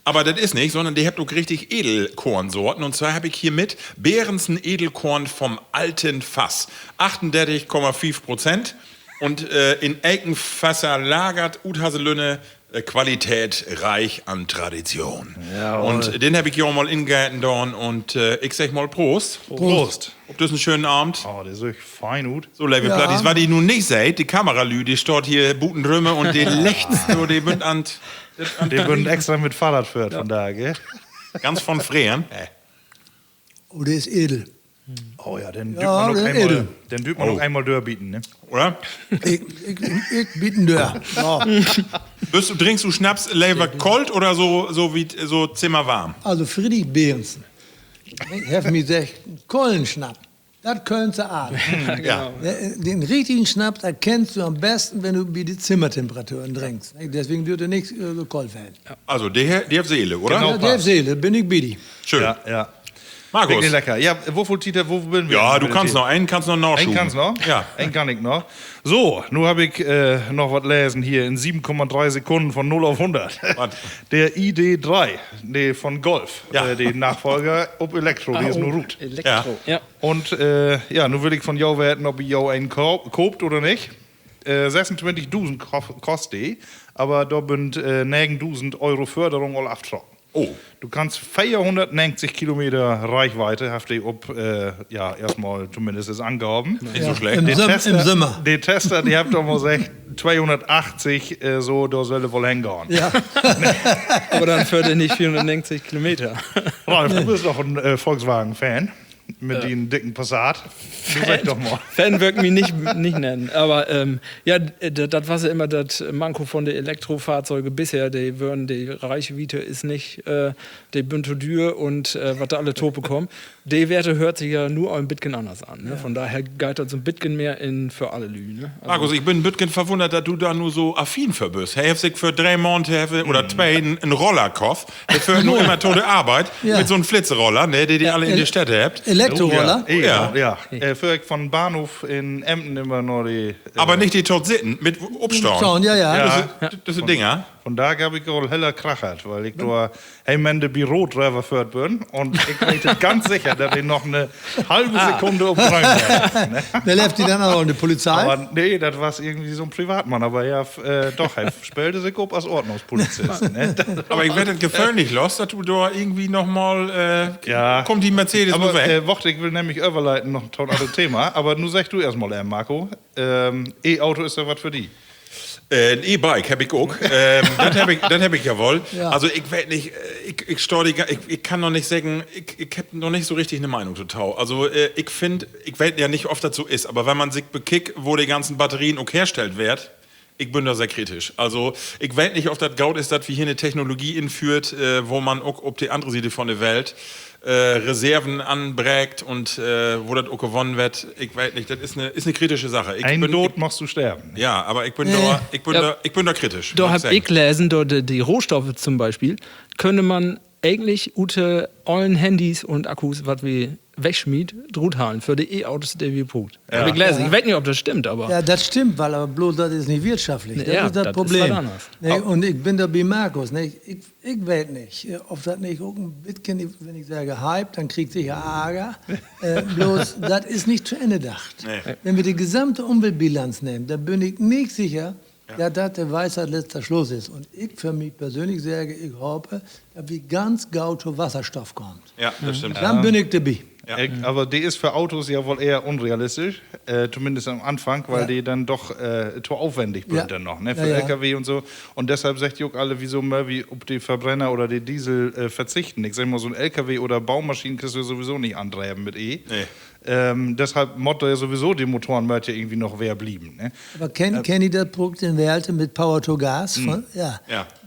Aber das ist nicht, sondern die habt auch richtig Edelkornsorten. Und zwar habe ich hier mit Behrensen Edelkorn vom alten Fass. 38,5%. Und in Eikenfasser lagert Uthaselünne Qualität reich an Tradition. Und den habe ich hier auch mal ingehalten und ich sag mal Prost. Prost. Ob das einen schönen Abend. Oh, der ist echt fein gut. So, liebe Ja. Plattis, was ich nun nicht seht, die Kameralü, die steht hier Butendrümme und die lächzt so, die bünd an Den würden extra mit Fahrrad führt von da, gell? ganz von Freen. Oh, der ist edel. Oh ja, den Ja, dürft man noch der einmal, edel. den dürft man noch einmal dörbieten, ne? Oder? Ich bieten dir. Ja. Trinkst du Schnaps lieber kalt oder so wie so zimmerwarm? Also Friedrich Behrensen. Ich habe mir gesagt, Kohlenschnapp. Das Kölnse Art. Ja. Den richtigen Schnaps erkennst du am besten, wenn du die Zimmertemperaturen trinkst. Deswegen dürfte nichts so kalt werden. Also, die hat Seele, oder? Genau. Ja, der Seele, bin ich Bidi. Schön. Ja, ja. Markus. Wirklich lecker. Ja, wovon, Tita, wo bin wir? Ja, du kannst noch einen, kannst noch nachschuben. Einen kannst noch? Ja. Einen kann ich noch. So, nun habe ich noch was lesen hier in 7,3 Sekunden von 0 auf 100. Was? Der ID3, nee, von Golf. Ja. Die Nachfolger, ob Elektro, die ist nur gut. Elektro. Ja. Und ja, nun will ich von jou werden, ob ihr einen kauft oder nicht. 26.000 kostet die, aber da sind 9.000 Euro Förderung all abgetroffen. Oh. Du kannst 490 Kilometer Reichweite, habt ihr ja, erstmal zumindest ist angegeben. Nicht so schlecht. Im Sommer. Die Tester, die habt doch mal gesagt, 280, so, da soll wohl hingehen. Ja. Aber dann fährt er nicht 490 Kilometer. Ralf, du bist doch ein Volkswagen-Fan. mit den dicken Passat. Du sag doch mal. Fan wirkt mich nicht nennen. Aber ja, das war ja immer das Manko von den Elektrofahrzeugen bisher. Die Reichweite ist nicht die Bündodür und was da alle Tope kommen. Die Werte hört sich ja nur ein bisschen anders an. Ne? Ja. Von daher galt das so ein bisschen mehr für alle Lü. Ne? Also Markus, ich bin ein bisschen verwundert, dass du da nur so affin für bist. Hey, sich für 3 Monate oder 2 einen Roller kauft. Für nur immer tolle Arbeit mit so einem Flitzroller, ne, die alle in der Städte habt. Elektroroller? Ja. Für von Bahnhof in Emden immer nur die. Aber nicht die tot sitten, mit Obstauen. Ja. Das sind Dinger. Von da gab ich auch heller krachert, weil ich da Mende Bürodriver führt bin und ich weiß ganz sicher, dass ich noch eine halbe Sekunde umräumen werde. Ne? Wer läuft die dann auch in die Polizei? Aber nee, das war irgendwie so ein Privatmann, aber ja, doch, er spielte sich ob als Ordnungspolizist. Ne? Aber ich werde gefährlich los, dass du da irgendwie nochmal, kommt die Mercedes aber, nur weg. Warte, ich will nämlich überleiten, noch ein tolles Thema, aber nun sag du erstmal, Marco, E-Auto ist ja was für die. Ein E-Bike habe ich auch. Das hab ich ja wohl. Ja. Also ich weiß nicht, ich kann noch nicht sagen, ich habe noch nicht so richtig eine Meinung total. Also ich finde, ich weiß ja nicht, oft dazu ist, aber wenn man sich bekickt, wo die ganzen Batterien auch hergestellt werden, ich bin da sehr kritisch. Also ich weiß nicht, ob das Gaut ist, dass wir hier eine Technologie inführt, wo man auch auf die andere Seite von der Welt Reserven anbrägt und wo das auch gewonnen wird. Ich weiß nicht, das ist eine kritische Sache. Tod machst du sterben. Ja, aber ich bin da kritisch. Da habe ich gelesen, die Rohstoffe zum Beispiel, könnte man eigentlich ute allen Handys und Akkus, was wir wegschmied, druthalen für die E-Autos, die wir braucht. Ja. Habe ich gelesen. Ich weiß nicht, ob das stimmt, aber. Ja, das stimmt, weil aber bloß das ist nicht wirtschaftlich. Das ist das Problem. Ne? Und ich bin da bei Markus. Ne? Ich weiß nicht, ob das nicht auch ein bisschen, wenn ich sage Hype, dann kriegt sich ja Ärger. Bloß, das ist nicht zu Ende gedacht. Nee. Wenn wir die gesamte Umweltbilanz nehmen, dann bin ich nicht sicher, dass der Weisheit letzter Schluss ist. Und ich für mich persönlich sage, ich hoffe, dass wie ganz gau zu Wasserstoff kommt. Ja, das stimmt. Dann bin ich dabei. Ja. Aber die ist für Autos ja wohl eher unrealistisch, zumindest am Anfang, weil die dann doch zu aufwendig sind dann noch, ne, für LKW und so. Und deshalb sagt ihr auch alle, wieso mal wie ob die Verbrenner oder die Diesel verzichten. Ich sag mal, so ein LKW oder Baumaschinen kannst du sowieso nicht antreiben mit E. Nee. Deshalb Motto ja sowieso, die Motoren möchte ja irgendwie noch wer blieben. Ne? Aber kennt ihr das Produkt in Werte mit Power to Gas? Ja.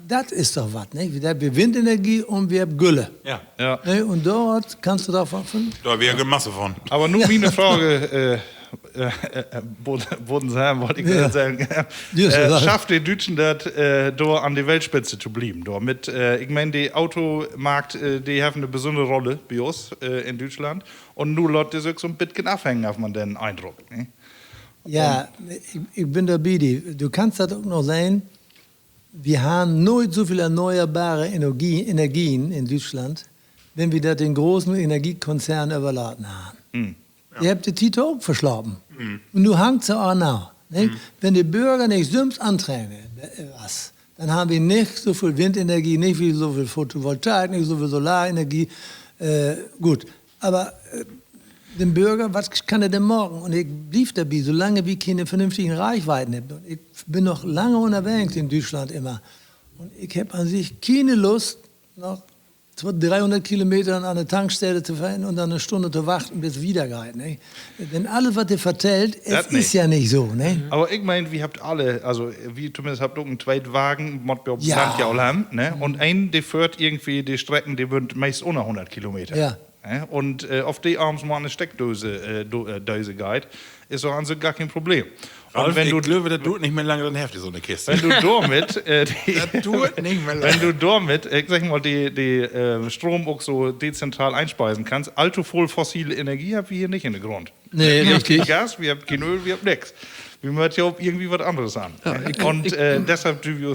Das ist doch was, ne? Wir haben Windenergie und wir haben Gülle. Ja. Ne? Und dort kannst du davon. Da wäre eine Masse von. Aber nur wie eine Frage, Bodensheim wollte ich sagen. Schafft die Deutschen das, da an die Weltspitze zu bleiben? Mit, ich meine, die Automarkt, die haben eine besondere Rolle bei uns in Deutschland. Und nur Leute, die so ein bisschen abhängen, hat man den Eindruck. Ne? Ja, ich bin dabei. Du kannst das auch noch sehen. Wir haben nicht so viele erneuerbare Energien in Deutschland, wenn wir das den großen Energiekonzernen überladen haben. Ihr habt die Tito auch verschlafen. Und du hangst ja auch nach. Wenn die Bürger nicht Sims anträgen, dann haben wir nicht so viel Windenergie, nicht so viel Photovoltaik, nicht so viel Solarenergie. Gut, aber dem Bürger, was kann er denn morgen? Und ich blieb dabei, solange wir keine vernünftigen Reichweiten haben. Und ich bin noch lange unterwegs in Deutschland immer. Und ich habe an sich keine Lust, noch 300 Kilometer an eine Tankstelle zu fahren und dann eine Stunde zu warten, bis wieder geht. Ne? Denn alles, was ihr vertellt, es ist ja nicht so. Ne? Aber ich meine, wir habt alle, also wie zumindest habt ihr einen Zweitwagen, ja auch haben, ne? Und ein, der fährt irgendwie die Strecken, die sind meist unter 100 Kilometer. Ja. Und auf die abends mal eine Steckdose geht, ist doch an sich gar kein Problem. Und wenn du Löwe, das tut nicht mehr lange, dann heftig so eine Kiste. Wenn du damit, ich sag mal, die Strom auch so dezentral einspeisen kannst, allzu voll fossile Energie habt ihr hier nicht in der Grund. Nee, wir richtig. haben kein Gas, wir haben kein Öl, wir haben nichts. Wir möchten ja irgendwie was anderes an. Deshalb dürfen wir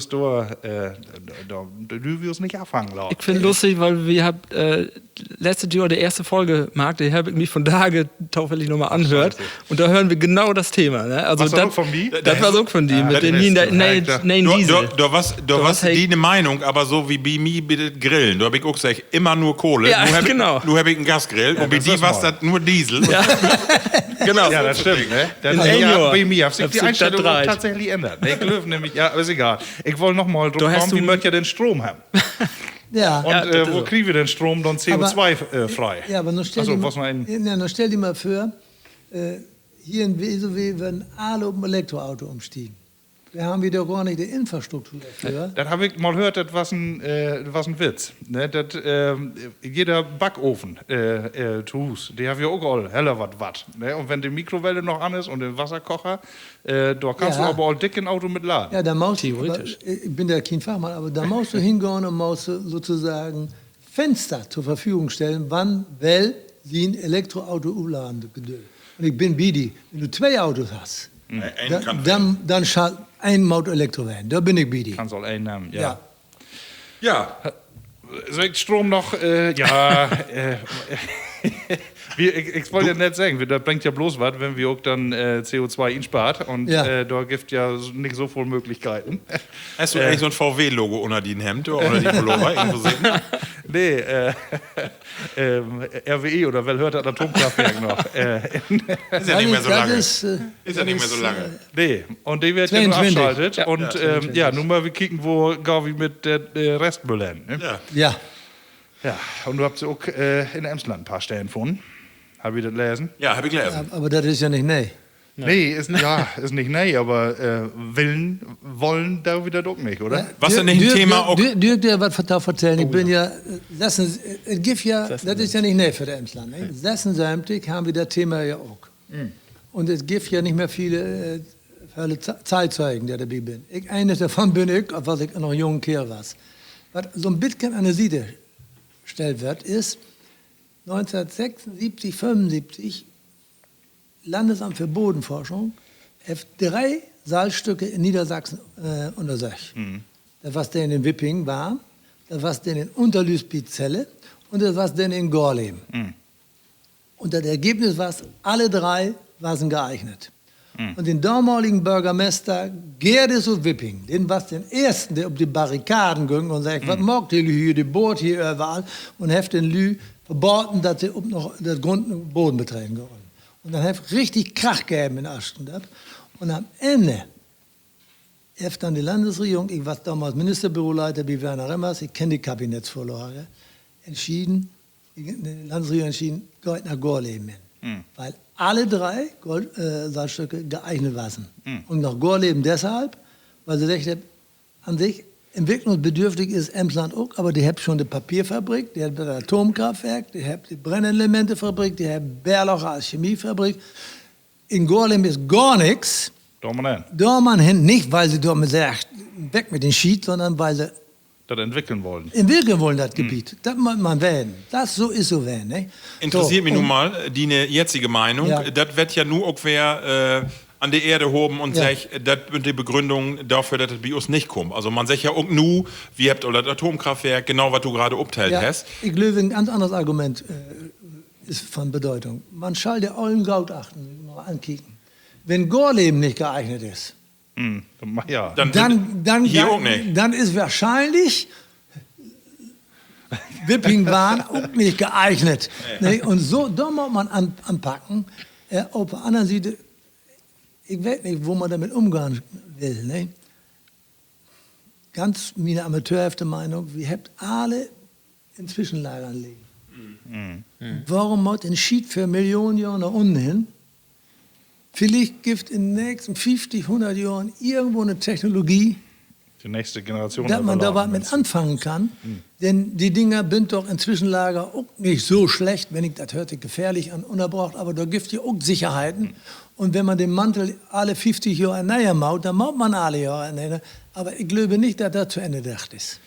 uns nicht abfangen lassen. Ich finde lustig, weil wir haben letztes Jahr die erste Folge, Marc, die habe ich mich von Tage taufällig nochmal anhört. Und da hören wir genau das Thema. Ne? Also das war von mir? Das war so von dir, mit den Nein Diesel. Du warst die eine Meinung, aber so wie bei mir bitte Grillen. Da habe ich auch gesagt, immer nur Kohle. Ja, genau. Nur habe ich einen Gasgrill. Und bei dir war es nur Diesel. Ja. Genau. Ja, das stimmt. Ne? Bei mir hat sich die Einstellung tatsächlich ändert. Ne? Ich glaube nämlich, ja, ist egal. Ich wollte noch mal drauf kommen, wie möchte ihr den Strom haben? Ja. Und Ja, das ist wo so. kriegen wir den Strom dann CO2 frei? Ja, aber nun stell, Also, dir, was noch ein. ja, nun stell dir mal vor, hier in WSOW werden alle auf ein Elektroauto umstiegen. Da haben wir doch gar nicht die Infrastruktur dafür. Das habe ich mal gehört, das was ein Witz. Ne? Das, jeder Backofen zu Hus, die haben ja auch all heller was. Ne? Und wenn die Mikrowelle noch an ist und der Wasserkocher, da kannst Ja. du aber auch dick ein Auto mit laden. Ja, da musst Theoretisch. Aber, ich bin da kein Fachmann, aber da musst du hingehen und musst du sozusagen Fenster zur Verfügung stellen, wann, weil sie ein Elektroauto umladen. Und ich bin Bidi. Wenn du 2 Autos hast, dann schalt ein Maut Elektro werden. Da bin ich Bidi. Kannst auch einen nehmen, Ja. Ja, Soll ich Strom noch, ich wollte ja nicht sagen, das bringt ja bloß was, wenn wir auch dann CO2 einspart und Ja. da gibt ja nicht so viele Möglichkeiten. hast du eigentlich so ein VW-Logo unter den Hemd oder unter die Pullover irgendwo sehen? Nee, RWE oder wer hört das Atomkraftwerk noch? Ist ja nicht mehr so lange. Ist ja nicht mehr so lange. Nee, und die wird ja nur 22. abgeschaltet. Ja. Und nun mal wir kicken, wo gar wie mit der Restmüll hin. Ne? Ja. Ja. Ja, und du habt auch in Emsland ein paar Stellen gefunden. Hab ich das gelesen? Ja, habe ich gelesen. Aber das ist ja nicht nee. Nee, ist nicht nee, aber wollen da wieder doch nicht, oder? Was denn nicht ein Thema auch... Dirk, dir was erzählen. Ich bin ja, das ist ja nicht nee für das Emsland. Ne? 76 haben wir das Thema ja auch. Und es gibt ja nicht mehr viele Zeitzeugen, die dabei bin. Eines davon bin ich, was ich noch jung Kerl war. Was so ein bisschen an der Seite gestellt wird, ist 1976, 75 Landesamt für Bodenforschung hat 3 Salzstücke in Niedersachsen untersucht. Das was denn in Wipping war, das was denn in Unterlüßbizelle und das was denn in Gorleben. Und das Ergebnis war, alle 3 waren geeignet. Und den damaligen Bürgermeister Gerdes und Wipping, den was den ersten, der auf die Barrikaden ging und sagt, was mag die Lü hier, die bohrt hier überall und hat den Lü verboten, dass sie noch das Grund und Boden betreiben wollen. Und dann hat richtig Krach gegeben in Aschendorf. Und am Ende hat dann die Landesregierung, ich war damals Ministerbüroleiter wie Werner Remmers, ich kenne die Kabinettsvorlage, die Landesregierung entschieden, geht nach Gorleben hin. Weil alle 3 Salzstücke geeignet waren. Und nach Gorleben deshalb, weil sie dachten, an sich entwicklungsbedürftig ist Emsland auch, aber die haben schon die Papierfabrik, die haben das Atomkraftwerk, die haben die Brennelementefabrik, die haben Bärlocher als Chemiefabrik. In Gorleben ist gar nichts. Da man hin, nicht weil sie dort sagt, weg mit den Schied, sondern weil sie Das entwickeln wollen. entwickeln wollen, das Gebiet. Das muss man wählen. Das so ist so wählen. Ne? Interessiert mich und- nun mal die jetzige Meinung. Ja. Das wird ja nur auch wer an die Erde hoben und Ja. sagt, das ist die Begründung dafür, dass das bei uns nicht kommt. Also man sagt ja auch nur, wir habt das Atomkraftwerk, genau was du gerade obteilt Ja, hast. ich glaube, ein ganz anderes Argument ist von Bedeutung. Man soll der allen Gaut achten, mal ankicken. Wenn Gorleben nicht geeignet ist, Ja. dann hier auch nicht. Dann ist wahrscheinlich Wippingbahn auch nicht geeignet. Ne? Und so, da muss man anpacken. Auf der anderen Seite, ich weiß nicht, wo man damit umgehen will. Ne? Ganz meine amateurhafte Meinung, wir habt alle in Zwischenlagern liegen. Warum muss ein Schied für Millionen Jahre nach unten hin? Vielleicht gibt in den nächsten 50, 100 Jahren irgendwo eine Technologie, Die nächste Generation. dass man da was überladen, mit anfangen kann. Denn die Dinger sind doch in Zwischenlager auch nicht so schlecht, wenn ich das hörte, gefährlich an, unerbraucht, aber da gibt es ja auch Sicherheiten. Und wenn man den Mantel alle 50 Jahre näher maut, dann maut man alle Jahre näher. Aber ich glaube nicht, dass das zu Ende gedacht ist.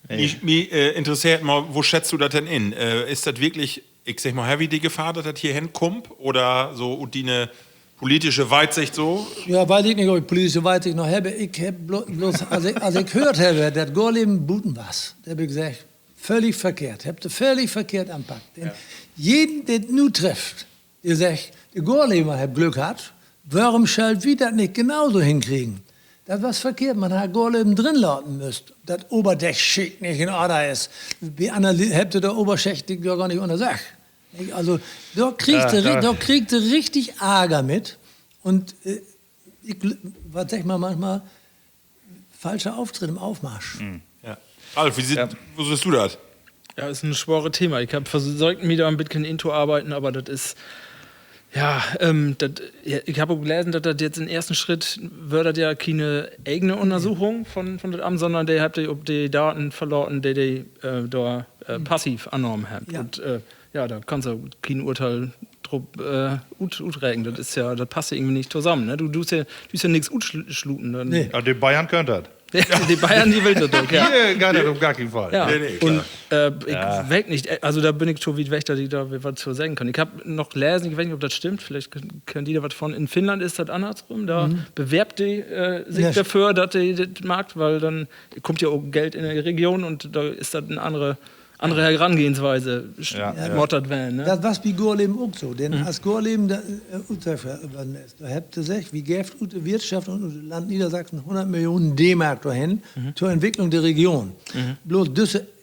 Mich interessiert mal, wo schätzt du das denn in? Ist das wirklich, ich sag mal, heavy die Gefahr, dass das hier hinkommt? Oder so und die eine politische Weitsicht so? Ja, weiß ich nicht, ob ich politische Weitsicht noch habe. Ich habe bloß, als ich gehört habe, dass Gorleben Buten war, da habe ich gesagt, völlig verkehrt. Habt ihr völlig verkehrt anpackt. Denn jeden, der nu trifft, der sagt, der Gorleber hat Glück gehabt, warum soll wir das nicht genauso hinkriegen? Das war verkehrt, man hat Gorleben drin lassen müssen, dass Oberdeckschicht nicht in Ordnung ist. Wie habt ihr der Oberschicht ja gar nicht untersagt. Also da kriegt er richtig Ärger mit. Und was sag ich mal manchmal, falscher Auftritt im Aufmarsch. Ja. Alf, wo siehst du das? Ja, ist ein schweres Thema. Ich habe versucht, mich da ein bisschen inzuarbeiten, aber das ist, ich habe auch gelesen, dass das jetzt im ersten Schritt wird das ja keine eigene Untersuchung von dem Amt, sondern der hat die Daten verloren, die da passiv angenommen haben. Ja. Und da kannst du kein Urteil drauf utregen. Das ist ja, das passt ja irgendwie nicht zusammen. Ne? Du tust ja nichts utschluten. Nee. Ja, die Bayern können das. Die Bayern, die will das doch, ja. Hier gar nicht, auf gar keinen Fall. Ja, Nee, klar. und ich weg nicht, also da bin ich schon wie weg, dass ich da was zu sagen kann. Ich habe noch gelesen, ich weiß nicht, ob das stimmt, vielleicht können die da was von. In Finnland ist das andersrum, da bewerbt die sich dafür, dass die das mag, weil dann kommt ja auch Geld in die Region und da ist das eine andere Herangehensweise, mottert werden. Ne? Das war bei Gorleben auch so. Denn als Gorleben da ist, da habt ihr gesagt, wie gibt die Wirtschaft und Land Niedersachsen 100 Millionen D-Mark dahin zur Entwicklung der Region. Bloß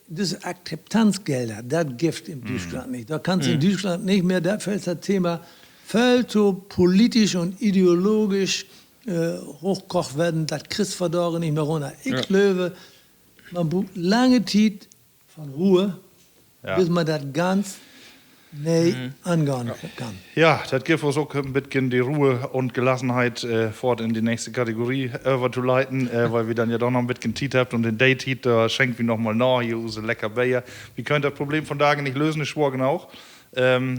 diese Akzeptanzgelder, das gibt in Deutschland nicht. Da kannst du in Deutschland nicht mehr, da fällt das Thema voll so politisch und ideologisch hochkocht werden, das kriegst du nicht mehr runter. Ich glaube, man braucht lange Zeit von Ruhe, bis man das ganz angehen kann. Ja, das gibt uns auch ein bisschen die Ruhe und Gelassenheit fort in die nächste Kategorie überzuleiten, weil wir dann ja doch noch ein bisschen Tiet habt und den Day-Tiet, da schenkt wir nochmal nach, hier unsere lecker Bayer. Wir können das Problem von Tagen nicht lösen, ist schwor genau.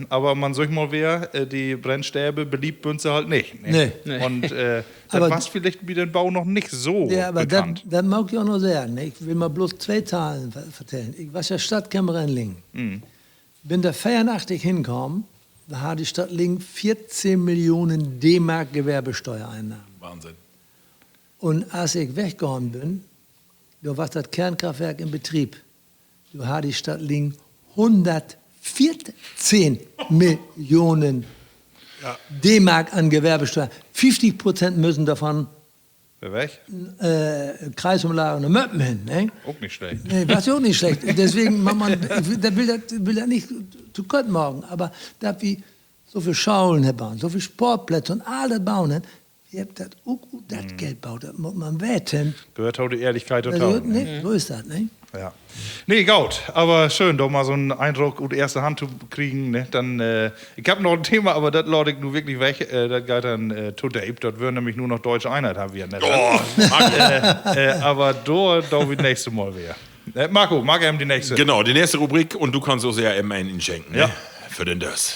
Aber man sagt mal wer, die Brennstäbe beliebt sind sie halt nicht. Ne? Nee. Und das war vielleicht mit dem Bau noch nicht so Ja, aber bekannt. das mag ich auch noch sagen. Ne? Ich will mal bloß 2 Zahlen erzählen. Ich war ja Stadtkämmerer in Lingen. Bin da 84 hingekommen, da hat die Stadt Lingen 14 Millionen D-Mark Gewerbesteuereinnahmen. Wahnsinn. Und als ich weggegangen bin, da war das Kernkraftwerk in Betrieb. Da hat die Stadt Lingen 114 Millionen D-Mark an Gewerbesteuer. 50% müssen davon Wer weg? Kreisumlage und Möppen hin. Ne? Auch nicht schlecht. Nee, was auch nicht schlecht. Deswegen, da will er nicht zu kurz morgen. Aber da wir so viele Schaulen bauen, so viele Sportplätze und alles bauen, ihr habt das auch gut, das Geld baut, das muss man wetten. Gehört auch die Ehrlichkeit und Also, Taugen. ne? So ist das, ne? Ja. Nee, gut, aber schön, doch mal so einen Eindruck und erste Hand zu kriegen. Ne? Dann, ich habe noch ein Thema, aber das lade ich nur wirklich weg. Das geht dann to Dave. Dort würden nämlich nur noch deutsche Einheit haben wir. Ne? Aber da wie das nächste Mal wieder. Marco, mag ihm die nächste. Genau, die nächste Rubrik und du kannst uns ja immer einen schenken. Ne? Ja. Für den das.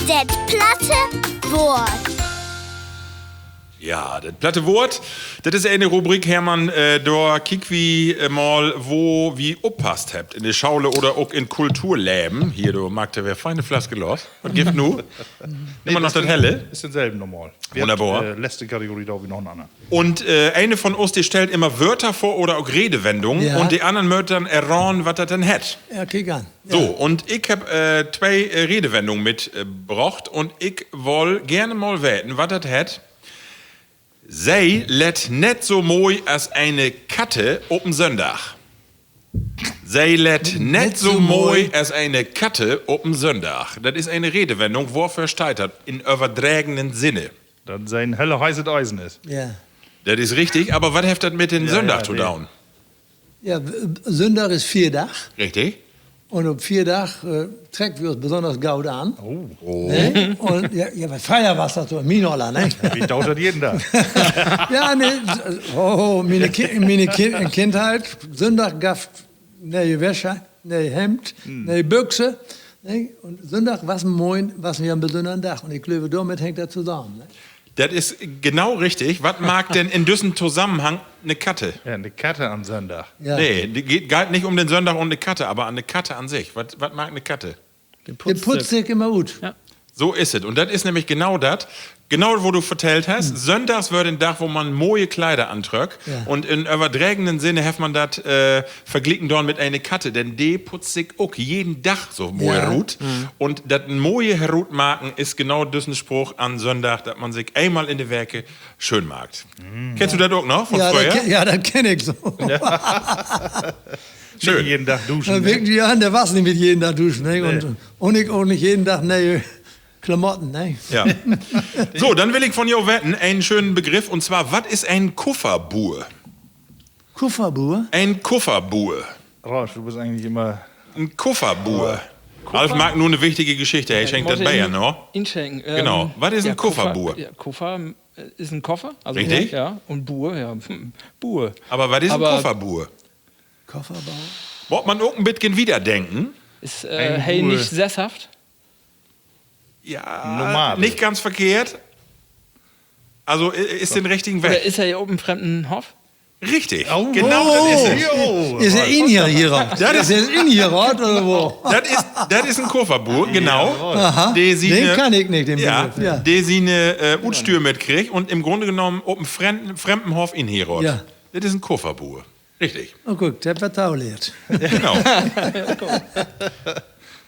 Das platte Wort. Ja, das platte Wort, das ist eine Rubrik, Hermann, da kick wie mal, wo wie oppasst habt, in der Schaule oder auch in Kulturläben. Hier, du magst ja wer feine Flaske los. Was gibt nu? Immer noch das Helle? Ist denselben normal. Wunderbar. Letzte Kategorie da wie noch eine andere. Und eine von uns, die stellt immer Wörter vor oder auch Redewendungen Ja. und die anderen Wörtern erraten, was das denn hat. Ja, kick an. So, und ich hab 2 Redewendungen mitgebracht und ich woll gerne mal weten, was das hat. Sei let net so moi als eine Katte op'n Sonntag. Sei let net so moi als eine Katte op'n Sonntag. Das ist eine Redewendung, wofür steht das? In übertragenen Sinne. Dann sein helle heißes Eisen ist. Ja. Das ist richtig, aber was hat das mit den Sonntag zu tun? Ja, Sonntag ist 4 Tag. Richtig? Und um 4 Tage trägt wir uns besonders gaut an. Ne? Und ja, bei Feier war es das so, Minola, ne? Wie dauert das jeden Tag? Ja, ne, meine Kindheit, Sonntag gab ne Wäsche, ne Hemd, ne Büchse. Ne? Und Sonntag was Moin, was wir am besonderen Tag. Und ich glaube, damit hängt das zusammen. Ne? Das ist genau richtig. Was mag denn in diesem Zusammenhang eine Katte? Ja, eine Katte am Sonntag. Ja. Nee, die geht nicht um den Sonntag und eine Katte, aber an eine Katte an sich. Was mag eine Katte? Der putzt sich immer gut. Ja. So ist es. Und das ist nämlich genau das. Genau, wo du vertellt hast. Sonntags wird ein Tag, wo man moje Kleider antröck. Ja. Und in übertragenen Sinne hat man das verglichen dort mit einer Katte. Denn die putzt sich auch jeden Tag so moje Ja. Rut. Und das moje Herut machen ist genau diesen Spruch an Sonntag, dass man sich einmal in die Werke schön macht. Kennst du das auch noch von Ja, früher? das kenne ich so. Schön. Jeden Tag duschen. Dann Ne? wirklich, ja, der war nicht mit jeden Tag duschen. Ne? Und ich auch nicht jeden Tag ne Klamotten. Ne? Ja. So, dann will ich von dir wetten, einen schönen Begriff. Und zwar, was ist ein Kufferbuhr? Kufferbuhr? Ein Kufferbuhr. Ralf, du bist eigentlich immer... Ein Kufferbuhr. Ralf mag nur eine wichtige Geschichte. Er schenkt das Bayer noch. Ihn schenken. Genau. Was ist ein Kofferbuhr? Ja, Koffer ist ein Koffer. Also Richtig. Ja, und Buhr, ja. Buhr. Aber was ist ein Aber- Kofferbuhr? Kofferbau? Wollt man auch ein bisschen wiederdenken? Ist Ein hey Buhr. nicht sesshaft? Ja, Nomade. nicht ganz verkehrt. Also ist den richtigen Oder Weg. ist er hier oben im fremden Hof? Richtig. Genau das ist es. Jo, Ist er in hier raus? Ja, das- ist er in hier raus oder wo? Das ist ein Kofferbuhr, genau. Aha, den kann ich nicht, den Ja, Begriff. Ja. der sie eine Utstür mitkriegt und im Grunde genommen auf dem Fremdenhof in Herod. Ja. Das ist ein Kofferbuhr. Richtig. Oh, guck, der wird tauliert. Genau.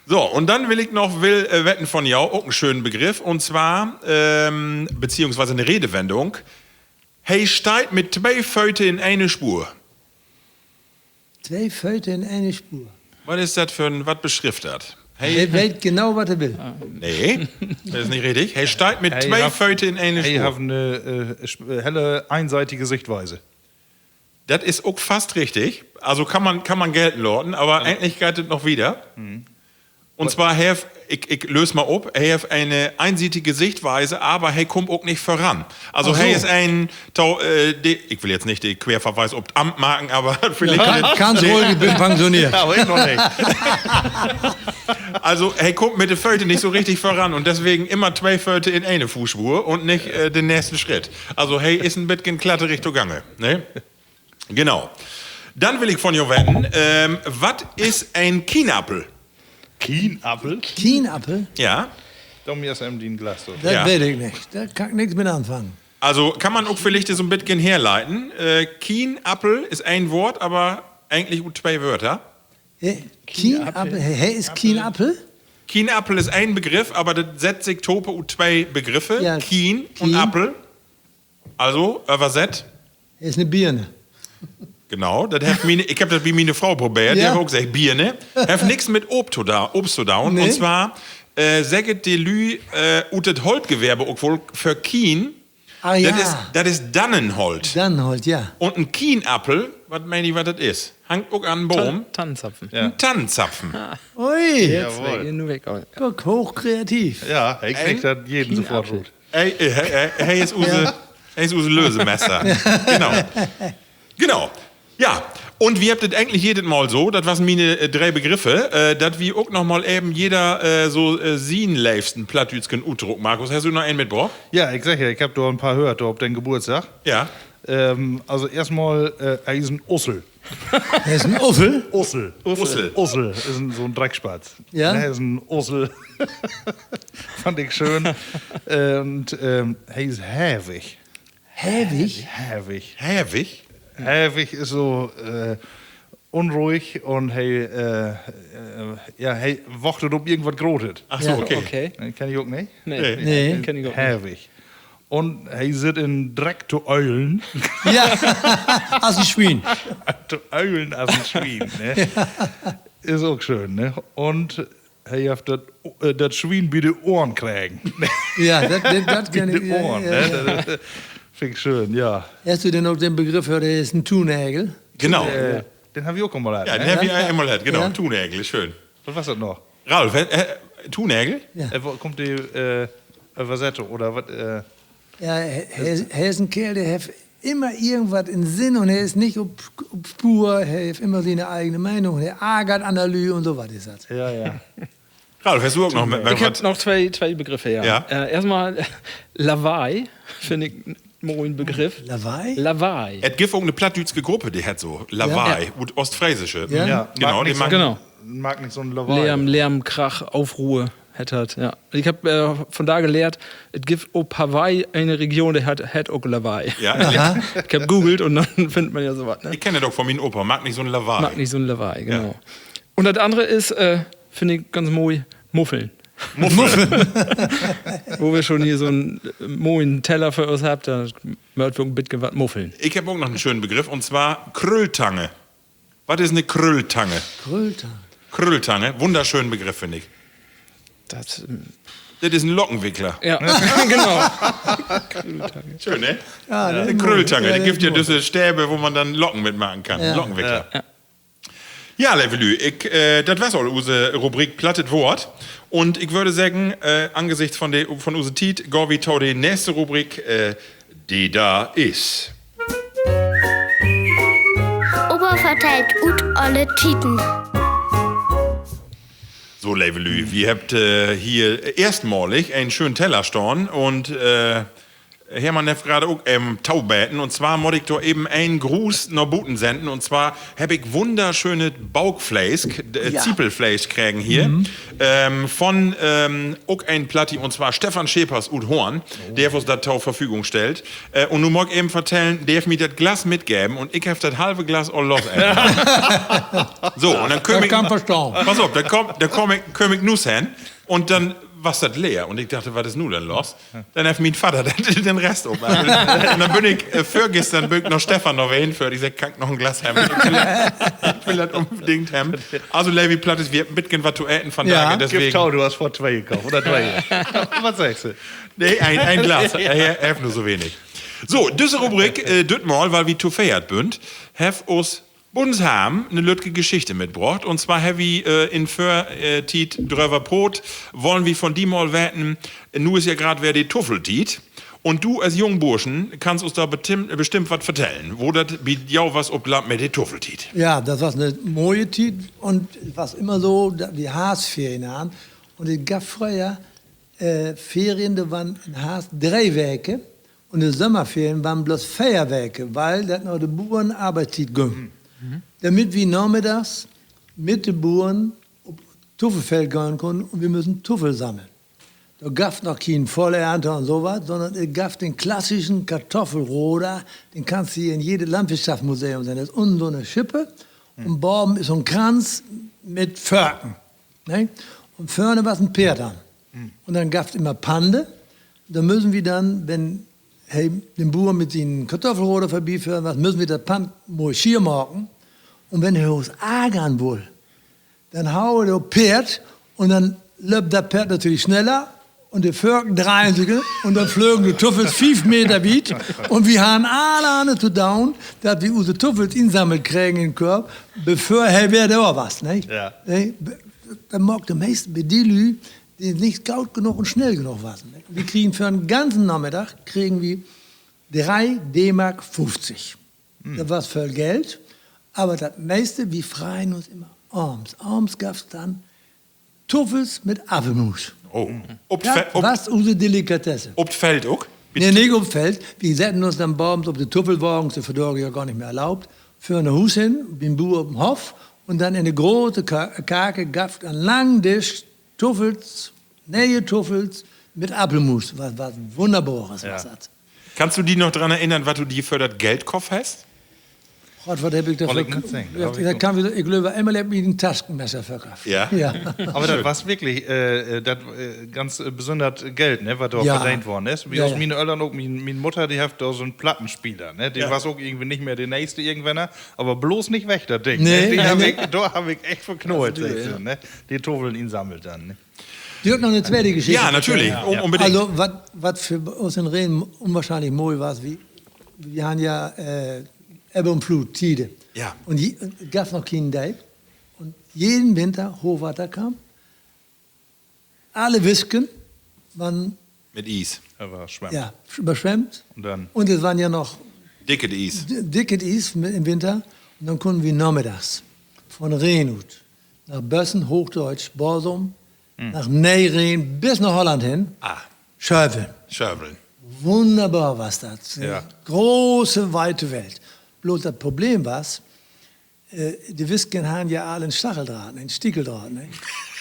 So, und dann will ich noch wetten von jou, auch einen schönen Begriff, und zwar, beziehungsweise eine Redewendung. Hey, steigt mit 2 Föte in eine Spur. 2 Föte in eine Spur. Was ist das für ein, was beschriftet? Hey, Er weiß genau, was er will. nee, das ist nicht richtig. Hey, steigt mit Hey, 2 hab- Föte in eine Hey, Spur. haben eine helle, einseitige Sichtweise. Das ist auch fast richtig. Also kann man gelten lassen, aber eigentlich geht es noch wieder. Und zwar, ich löse mal ab, er hat eine einseitige Sichtweise, aber er kommt auch nicht voran. Also Ach so. er ist ich will jetzt nicht den Querverweis ob Amt machen, aber vielleicht... Ganz ruhig, ich bin pensioniert. Aber ich noch nicht. Also er kommt mit der Föte nicht so richtig voran und deswegen immer 2 Föte in eine Fußspur und nicht den nächsten Schritt. Also hey, ist ein bisschen glatte Richtung Gange. Ne? Genau. Dann will ich von dir wetten, was ist ein Kienapfel? Kienapfel? Kienapfel? Ja, Da mir ist ihm die ein Glas. So. Das Ja. weiß ich nicht. Da kann ich nichts mit anfangen. also kann man auch vielleicht so ein bisschen herleiten. Kienapfel ist ein Wort, aber eigentlich nur 2 Wörter. Kienapfel? Hey, ist Kienapfel? Kienapfel ist ein Begriff, aber das setzt sich Tope und 2 Begriffe. Ja, Kien und Kien. Apfel. Also, übersetzt. Ist eine Birne. Genau, das ich habe das wie meine Frau probiert, die Ja. hat auch gesagt, Bier, ne? Hat nichts mit Obst zu tun. Nee. Und zwar, sagt die Lü, und das Holzgewerbe auch wohl für Kien, Ah ja, das ist Dannenholz. dann halt, ja. Und ein Kienapfel, was meine ich, was das ist? Hangt auch an einen Baum. Tannenzapfen. Ein Tannenzapfen. Ui, Jetzt weg, nur weg. guck, hochkreativ. Ja, ich krieg das jeden sofort Kienapfel. gut. Hey ist unser Lösemesser. Genau. Ja, und wir habt das eigentlich jedes Mal so, das waren meine 3 Begriffe, dass wir auch noch mal eben jeder sien-leifsten Plattdütschen Utdruck. Markus, hast du noch einen mitgebracht? Ja, ich sag ja, ich hab da ein paar gehört, da auf deinen Geburtstag. Ja. Also erstmal, er ist ein Ussel. Er ist ein Uffel. Ussel. Ussel. Ussel ist so ein Dreckspatz. Ja? Er ist ein Ussel. Fand ich schön. Und er ist hävig. Häwig? Hävig. Häwig? Hävig ist so unruhig und hey wartet, ob irgendwas grotet. Ach so, Ja, okay. Okay. Kenn ich auch nicht. Nee. Nee. Kenn ich auch nicht. Hävig. Und er sitzt in Dreck zu Eulen. Ja, als ein Schwein. zu Eulen als ein Schwein. Ne? Ist auch schön. Ne? Und er hat das Schwein bei den Ohren kriegen. Ja, das kann Bei ich. den Ohren. Ja, ja. Ne? Das finde ich schön, ja. Hast du denn auch den Begriff gehört, er ist ein Thunägel? Genau. Den haben wir auch mal Ja, ne? den haben wir einmal gehabt. Genau, Ja. Thunägel, ist schön. Was war das noch? Ralf, Thunägel? Wo kommt die Übersetzung oder was? Ja, er ist ein Kerl, der hat immer irgendwas in Sinn und er ist nicht auf Spur, er hat immer seine eigene Meinung, er ärgert an der Lü und so was ist das. Ja, ja. Ralf, hast du auch noch Ich habe noch zwei Begriffe, ja. Ja. Erstmal Lavai, finde ich einen moin Begriff. Lawei? Lavai. Es gibt auch eine plattdütske Gruppe, die hat so Lawai und Ostfriesische. Ja. Ja, Genau, mag die nicht mag- so, Genau. mag nicht so ein Lawaai. Lärm, Krach, Aufruhr hat. Ja. Ich habe von da gelehrt, es gibt auf Hawaii eine Region, die hat auch Lavai. Ja, Ich habe googelt und dann findet man ja sowas. Ne? ich kenne doch von meinem Opa, mag nicht so ein Lawai. Mag nicht so ein Lavai, genau. Und das andere ist, finde ich ganz moi, Muffeln. Wo wir schon hier so einen moin Teller für uns habt, da möchten wir ein bisschen was muffeln. Ich habe auch noch einen schönen Begriff, und zwar Krülltange. Was ist eine Krülltange? Kröter. Krülltange, wunderschönen Begriff, finde ich. Das Das ist ein Lockenwickler. Ja, genau. Schön, ne? Ja, Eine Krülltange. Da gibt ja diese Stäbe, wo man dann Locken mitmachen kann. Ja. Lockenwickler. Ja, Levelü, das war's all, unsere Rubrik Plattet Wort. Und ich würde sagen, angesichts von unsere Tiet, gehen wir zu der nächste Rubrik, die da ist. Ober verteilt ut alle Titen. So, Levelü, wir habt hier erstmalig einen schönen Teller stehen und Hermann hat gerade auch Taubäten. Und zwar muss ich da eben einen Gruß nach Buten senden. Und zwar habe ich wunderschöne Baugfleisch, Ziepelfleisch kriegen hier. Von auch ein Platti, und zwar Stefan Schepers ut Horn, der uns das zur Verfügung stellt. Und nun mag ich eben vertellen, der hat mir das Glas mitgeben und ich habe das halbe Glas all los. So, und dann komm ich. Pass auf, da komm ich Nuss hin und dann war das leer. Und ich dachte, was ist nun denn los? Dann hat mein Vater den Rest oben. Und dann bin ich vorgestern noch Stefan noch hinführt. Ich sag, kann ich noch ein Glas haben? Ich will das unbedingt haben. Also, Levi Plattes, wir haben ein bisschen was zu essen von daher. Deswegen. Du hast vor 2 gekauft, oder 3. Was sagst du? Nee, ein Glas. Er hat nur so wenig. So, diese Rubrik, das mal, weil wir zu feiert bünd, have uns Bundesham eine lütge Geschichte mitgebracht. Und zwar haben wir in Tiet drüber Brot, wollen wir von die mal wetten, nu ist ja gerade wer die Tuffeltiet. Und du als Jungburschen kannst uns da bestimmt was vertellen. Wo das bietet ja was ob Land mit die Tuffeltiet. Ja, das war eine neue Tiet und was immer so, die Haasferien haben. Und es gab früher Ferien, da waren in Haas 3 Werke und die Sommerferien waren bloß 4 Werke, weil das noch die Bauern Arbeitstiet ging. Damit wir nachmittags mit den Bauern auf Tuffelfeld gehen können und wir müssen Tuffel sammeln. Da gab es noch keinen Vollernte und sowas, sondern es gab den klassischen Kartoffelroder, den kannst du hier in jedem Landwirtschaftsmuseum sehen. Das ist unten so eine Schippe und oben ist so ein Kranz mit Förken. Ne? Und vorne war es ein Pferd an. Und dann gab es immer Pande. Da müssen wir dann, wenn den Bauern mit seinen Kartoffelroder vorbeiführen, was müssen wir das Pand mal schier machen. Und wenn er aus ärgern will, dann haue der Pferd und dann läuft das Pferd natürlich schneller und die Förken drehen sich und dann flögen die Tuffels 5 Meter weit und wir haben alle zu down, dass wir unsere Tuffels insammelt kriegen in den Korb, bevor wer da auch was. Ne? Ja. Dann mag der meisten bei die Lü, die nicht gaut genug und schnell genug was. Ne? Wir kriegen für einen ganzen Nachmittag kriegen wir 3 D-Mark 50. Das war voll Geld, aber das meiste, wir freuen uns immer abends. Abends gab es dann Tuffels mit Apfelmus. Oh. Was unsere Delikatesse. Ob Feld auch? Nee, nicht auf Feld. Wir setzen uns dann abends auf die Tuffelwagen, die Verdorge ja gar nicht mehr erlaubt, für ein Haus hin, bin Bauer auf dem Hof und dann in eine große Kake gab es einen langen Tisch Tuffels, neue Tuffels mit Apfelmus. Was Wunderbares. Ja. Kannst du dich noch daran erinnern, was du dir für das Geldkopf hast? Gott, was habe ich dafür? Ich glaube, einmal habe ich ein Taschenmesser verkauft. Ja. Aber das war wirklich ganz besonders Geld, ne, was da verdient worden ist. Wie aus meinen Eltern auch, meine Mutter, die hat da so einen Plattenspieler, ne? Die war auch irgendwie nicht mehr der nächste irgendwann, aber bloß nicht weg, das Ding. Nee, ne? Da hab ich echt verknallt. Ne? Die Tufeln ihn sammelt dann. Ne? Die hat noch eine zweite Geschichte. Ja, natürlich, unbedingt. Also, was für uns in Reden unwahrscheinlich mooi war, wir haben ja Ebbe und Flut, Tide. Ja. Und es gab noch keinen Dijk. Und jeden Winter Hochwasser kam. Alle Wisken waren mit Eis. Überschwemmt. Und es waren ja noch dicke Eis. Dicke Eis im Winter. Und dann konnten wir nachmittags von Reenhut nach Bössen, Hochdeutsch, Borsum, nach Neireen bis nach Holland hin. Schöveln. Wunderbar war das. Ja. Große, weite Welt. Bloß das Problem war, die Wisken haben ja alle einen Stacheldraht, einen Stiegeldraht. Ne?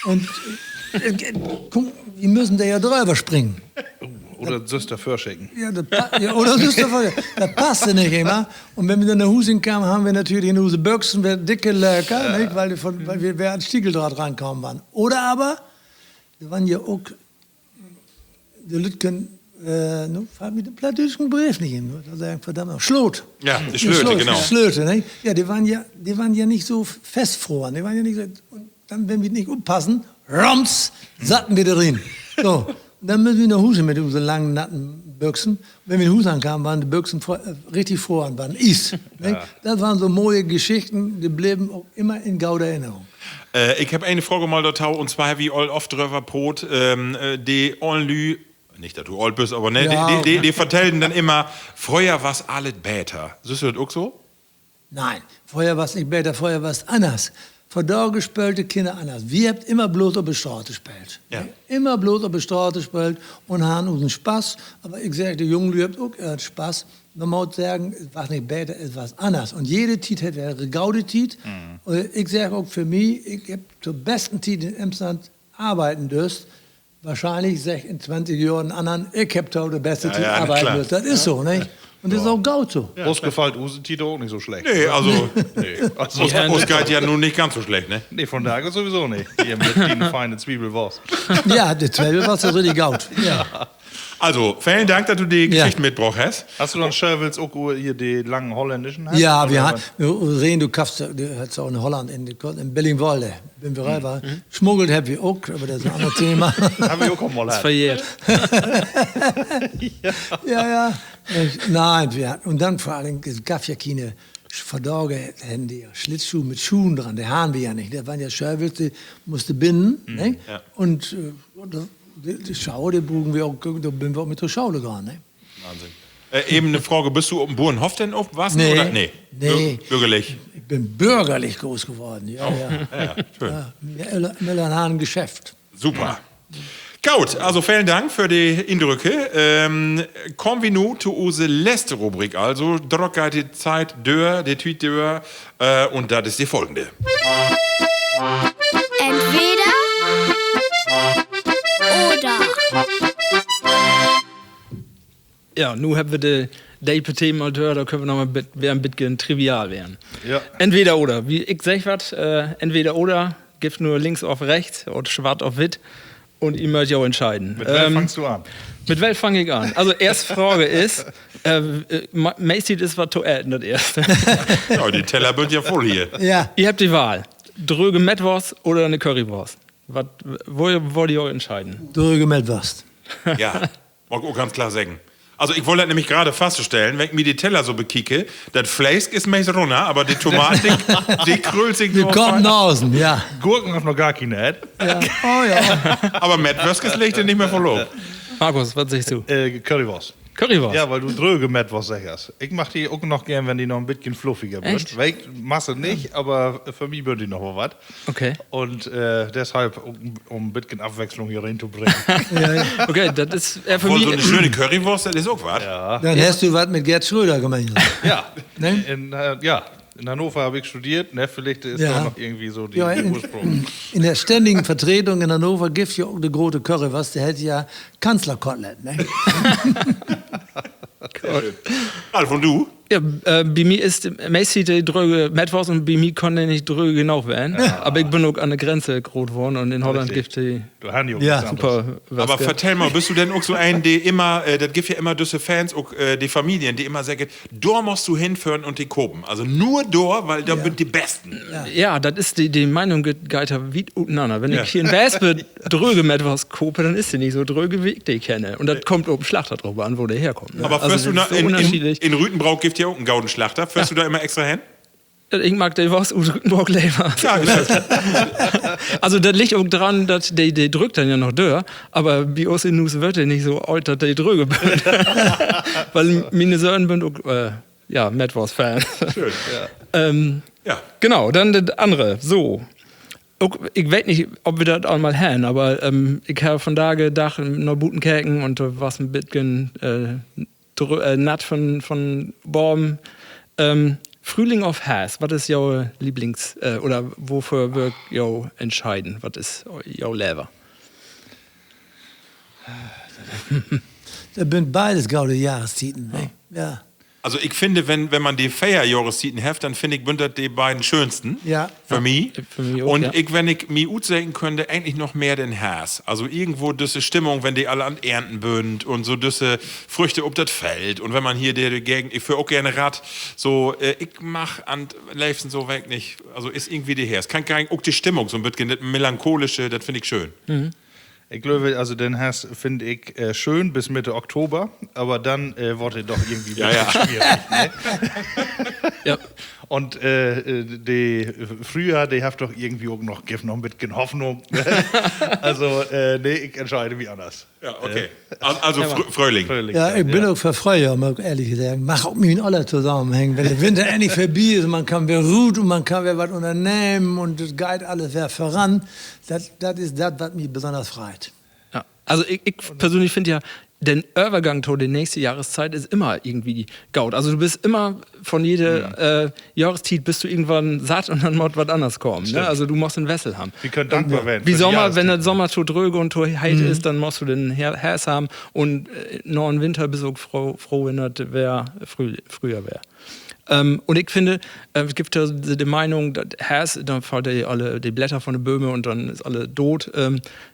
Und wir müssen da ja drüber springen. Oder Süster vorschicken. Oder Süster vorschicken. Das passte nicht immer. Und wenn wir dann nach Hause kamen, haben wir natürlich in unsere Büchsen dicke Löcher, nicht? Weil wir an Stiegeldraht rankommen waren. Oder aber, wir waren ja auch, die Lütgen, fällt mir den plattdeutschen Brief nicht hin. Da sagen, verdammt, Schlot. Ja, die Schlöte, genau. Schlöte, ne? Ja, die waren ja nicht so festfroren. Die waren ja nicht so, und dann, wenn wir nicht aufpassen, Roms, satten wir da drin. So. Und dann müssen wir nach Hause mit unseren langen, natten Büchsen. Wenn wir in Hause ankamen, waren die Büchsen richtig froh, waren Is. Ja. Das waren so neue Geschichten, die blieben auch immer in gauder Erinnerung. Ich habe eine Frage mal dazu, und zwar wie all oft drüber Brot, die Onlü, nicht dass du alt bist, aber ne, Ja, die vertellen dann immer, früher war's alles besser. Siehst du das auch so? Nein, vorher war es nicht besser, vorher war es anders. Vor da gespielte Kinder anders. Wir habt immer bloß auf der Straße gespielt. Ja. Immer bloß auf der Straße gespielt und haben unseren Spaß. Aber ich sage, die Jungen habt auch Spaß. Man muss sagen, es war nicht besser, es war anders. Und jede Tit hat eine gaude Tit. Und ich sage auch für mich, ich habe zur besten Tit in Emsland arbeiten dürst. Wahrscheinlich sag ich in 20 Jahren anderen, ich habe da die beste Tit arbeiten klar. dürst. Das ist so, nicht? Und das ist auch gaut so. Ausgefallen Use Tito auch nicht so schlecht. Nee, also, Also, uns geht ja nun nicht ganz so schlecht, ne? nee, von daher sowieso nicht. Hier mit den feinen Zwiebelwurst. Ja, die Zwiebel war so richtig gaut. Ja. Also, vielen Dank, dass du die Ja. Geschichte mitgebracht hast. Hast du dann Scherwils auch hier die langen holländischen? Ja, Oder wir was? haben, wir sehen, du kaufst, du hast auch in Holland, in Bellingwolde, wenn wir rein waren. Schmuggelt haben wir auch, aber das ist ein anderes Thema. Haben wir auch mal Verjährt. ja. Nein, wir hatten, und dann vor allem, es gab ja keine verdorge Hände, Schlittschuhe mit Schuhen dran, die haben wir ja nicht. Da waren ja Scherwils, die musste binden, ne? ja. Und die Schau, die bogen wir auch, da bin wir auch mit der Schule gegangen, ne? Wahnsinn. Eben eine Frage, bist du auf dem Bauernhof denn aufgewachsen? Nee. Oder? Nee. Nee. Bürgerlich. Ich bin bürgerlich groß geworden, ja. Ja, schön. Ja, Müller-Hahn Geschäft. Super. Gut, also vielen Dank für die Eindrücke. Kommen wir nun zu unserer letzten Rubrik. Also, drückt die Zeit durch, die Tweet durch, und das ist die folgende. Entweder oder. Ja, nun haben wir die DPT mal gehört, da können wir noch mal ein bisschen trivial werden. Ja. Entweder oder. Wie ich sag was, entweder oder, gibt nur links auf rechts oder schwarz auf wit und ihr müsst ja auch entscheiden. Mit wem fangst du an? Mit welchem fange ich an? Also, erste Frage ist, Macy ist was zu essen, das erste. Ja, die Teller sind ja voll hier. Ja, Ihr habt die Wahl. Dröge Mettwurst oder eine Currywurst. Wo wollt ihr euch entscheiden? drüge Mettwurst. Ja, mag auch ganz klar sagen. Also ich wollte das nämlich gerade feststellen, wenn ich mir die Teller so bekicke, das Fleisch ist meist runter, aber die Tomaten, die krüllt sich Wir nur kommen fein. nach Hause, ja. Gurken hast noch gar keine. Ja. Oh ja. Aber Mettwürst legt ihr nicht mehr verloren. Markus, was sagst du? Currywurst. Currywurst? Ja, weil du dröge Mettwurst sagst. Ich mach die auch noch gern, wenn die noch ein bisschen fluffiger wird. Echt? Weil ich Masse nicht, aber für mich wird die noch mal was. Okay. Und deshalb, um ein bisschen Abwechslung hier reinzubringen. Okay, das ist für Voll mich... so eine schöne Currywurst, das ist auch was. Dann hast du was mit Gerd Schröder gemeinsam. Ja, Ne? in Hannover habe ich studiert. Ne? Vielleicht ist Ja. da noch irgendwie so Ja, der Ursprung. in der ständigen Vertretung in Hannover gibt es ja auch eine große Currywurst, der hätte ja Kanzlerkotelett. Ne? Alf, und du? Ja, bei mir ist Macy die dröge Mettwurst und bei mir konnte nicht dröge genau werden. Aber ich bin auch an der Grenze groß geworden und in Holland gibt die Du hast ja Ja, super was. Aber vertell mal, bist du denn auch so ein, der immer, das gibt ja immer diese Fans, auch die Familien, die immer sagen, da musst du hinführen und die kopen. Also nur da, weil da sind die Besten. Ja, das ist die Meinung geht wie untereinander. Wenn Ja. ich hier in Wespe dröge Mettwurst kope, dann ist die nicht so dröge, wie ich die kenne. Und das kommt oben Schlachter drauf an, wo der herkommt. Ne? Aber fährst du das da, ist so unterschiedlich. in Rütenbrauch gibt ja auch einen Gaudenschlachter. Fährst du da immer extra hin? Ich mag die Wurst aus Rüttenburg lieber. Ja, Also das liegt auch dran, dass die drückt dann ja noch durch, aber bei uns in Nuss wird die nicht so alt, dass die drüge bin. Weil meine Söhne sind auch, Mettwurst-Fan. Schön. Ja. Genau, dann das andere. So. Ich weiß nicht, ob wir das auch mal haben, aber ich habe von da gedacht, noch Butenkerken und da war ein bisschen natt von Baum. Frühling auf Hass, was ist Ihr Lieblings- oder wofür wir Ihr entscheiden? Was ist Ihr Lever? Das sind beides gaude Jahreszeiten. Ne? Ja. Also ich finde, wenn man die Feierjahreszeiten heft, dann finde ich, sind das die beiden schönsten. Ja. Für mich. Für mich auch, Und ja. wenn ich mir gut sagen könnte, eigentlich noch mehr den Hass. Also irgendwo diese Stimmung, wenn die alle an Ernten bünd und so diese Früchte ob das Feld. Und wenn man hier die Gegend, ich führe auch gerne Rad, so, ich mach an Leifsen so weg nicht. Also ist irgendwie die Hass. Kann gar nicht, auch die Stimmung, so ein bisschen das melancholische, das finde ich schön. Ich glaube, also den hast, finde ich, schön bis Mitte Oktober, aber dann wird es doch irgendwie schwierig. Ne? Ja. Und die Frühjahr, die hat doch irgendwie auch noch gibt noch ein bisschen Hoffnung. Also, nee, ich entscheide wie anders. Ja, okay. Also Frühling. Ja, ich bin auch für Frühjahr, muss ich ehrlich sagen. Mach auch mit alle zusammenhängen. Wenn der Winter endlich vorbei ist, man kann wieder ruhen und man kann wieder was unternehmen und es geht alles wieder voran. Das ist das, was mich besonders freut. Ja. Also ich persönlich finde ja, der Übergang zu der nächsten Jahreszeit ist immer irgendwie gaut. Also du bist immer von jeder Jahreszeit bist du irgendwann satt und dann muss was anderes kommen. Ne? Also du musst einen Wessel haben. Wir können dankbar werden. Wie Sommer, wenn der Sommer zu dröge und zu heiß ist, dann musst du den Herz haben und noch im Winter bist du auch froh, wenn das früher wäre. Und ich finde, es gibt ja die Meinung, dass Herz, dann fallen alle die Blätter von den Böhmen und dann ist alle tot.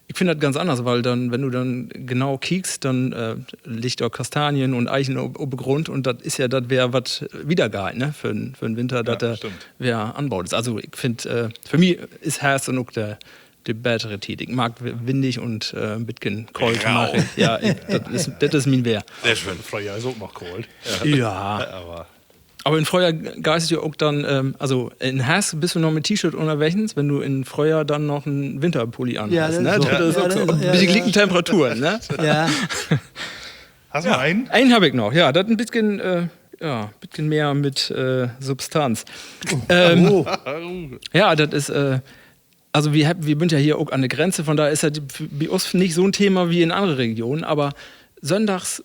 Ich finde das ganz anders, weil dann, wenn du dann genau kiekst, dann liegt da Kastanien und Eichen auf dem Grund und das ist ja, das wäre was wiedergehalten, ne, für den Winter, dass der wer anbaut ist. Also ich finde, für mich ist Herz und auch die bessere Zeit. Ich mag windig und ein bisschen kalt. Ja, das ist mein Wehr. Sehr schön. Frühjahr ist auch noch kalt. Ja. Aber in Frühjahr geistest du auch dann, also in Herbst bist du noch mit T-Shirt unterwegs, wenn du in Frühjahr dann noch einen Winterpulli anhast. Ja, das ne? ist so. Das ist auch so ein bisschen gleichen Temperaturen. Ne? Ja. Hast du einen? Einen habe ich noch, ja. Das ein bisschen, bisschen mehr mit Substanz. Ja, das ist, also wir sind ja hier auch an der Grenze, von daher ist das bei uns nicht so ein Thema wie in anderen Regionen, aber sonntags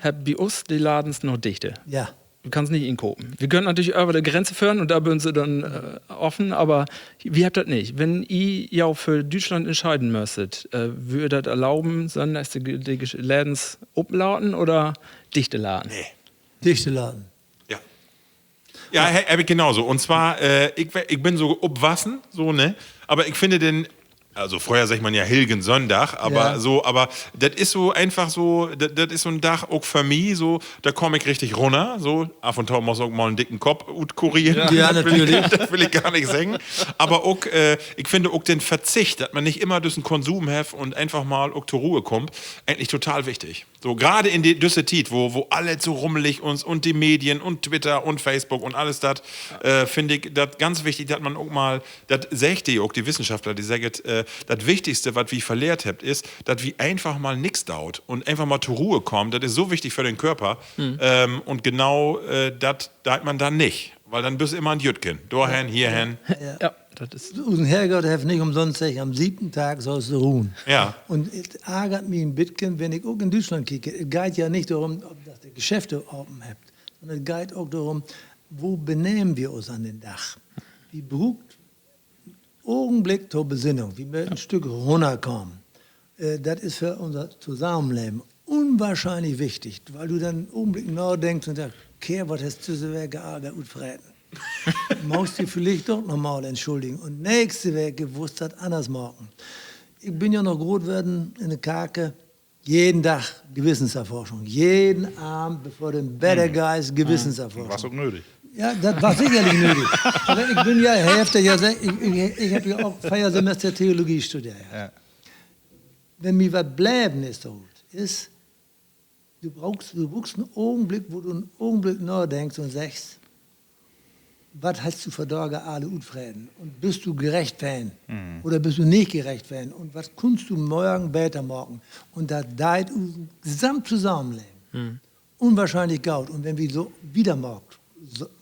hat bei uns die Ladens noch dichte. Ja. Du kannst nicht inkopen. Wir können natürlich über die Grenze führen und da sind sie dann offen, aber wir habt das nicht. Wenn ihr ja für Deutschland entscheiden müsstet, würde das erlauben, sondern die Lädens umladen oder dichte Laden? Nee. Dichte Laden. Ja, habe ich genauso. Und zwar, ich bin so obwassen, so, ne? Aber ich finde den, also vorher sagt man ja Hilgen Sonntag, aber aber das ist so einfach so, das ist so ein Dach auch für mich, so, da komme ich richtig runter, so, ab und zu muss auch mal einen dicken Kopf kurieren. Ja, natürlich. Das will ich gar nicht sagen. Aber auch, ich finde auch den Verzicht, dass man nicht immer durch den Konsum hat und einfach mal auch zur Ruhe kommt, eigentlich total wichtig. So, gerade in die düsse Zeit, wo alle so rummelig uns und die Medien und Twitter und Facebook und alles das, finde ich das ganz wichtig, dass man auch mal, das sagt die auch, die Wissenschaftler, die sagen, das Wichtigste, was wir verlehrt habt, ist, dass wir einfach mal nichts dauert und einfach mal zur Ruhe kommen. Das ist so wichtig für den Körper. Und genau das hat man dann nicht. Weil dann bist du immer ein Jütken. Dorthin, hierhin. Ja, das ist. Unser Herrgott hat nicht umsonst gesagt, am 7. Tag sollst du ruhen. Ja. Und es ärgert mich ein bisschen, wenn ich auch in Deutschland kicke. Es geht ja nicht darum, ob das die Geschäfte offen habt, sondern es geht auch darum, wo benehmen wir uns an den Dach. Wie braucht Augenblick zur Besinnung, wie wir ein Stück runterkommen. Das ist für unser Zusammenleben unwahrscheinlich wichtig, weil du dann einen Augenblick nachdenkst und sagst, okay, was hast du so gearbeitet und freten? Musst du vielleicht doch nochmal entschuldigen und nächste Woche gewusst hat anders machen. Ich bin ja noch groß geworden in der Kake, jeden Tag Gewissenserforschung, jeden Abend bevor dem Bädergeist Gewissenserforschung. Was auch nötig. Ja, das war sicherlich nötig. Aber ich bin ja Hälfte, ich habe ja auch Feiersemester Theologie studiert. Ja. Wenn mir was bleiben ist, du brauchst einen Augenblick, wo du einen Augenblick nachdenkst und sagst, was hast du für Tage alle Utfrieden? Und bist du gerecht fan? Oder bist du nicht gerecht fan? Und was kannst du morgen, später morgen? Und da deit unser Gesamtzusammenleben. Unwahrscheinlich gaut. Und wenn wir so wieder morgen,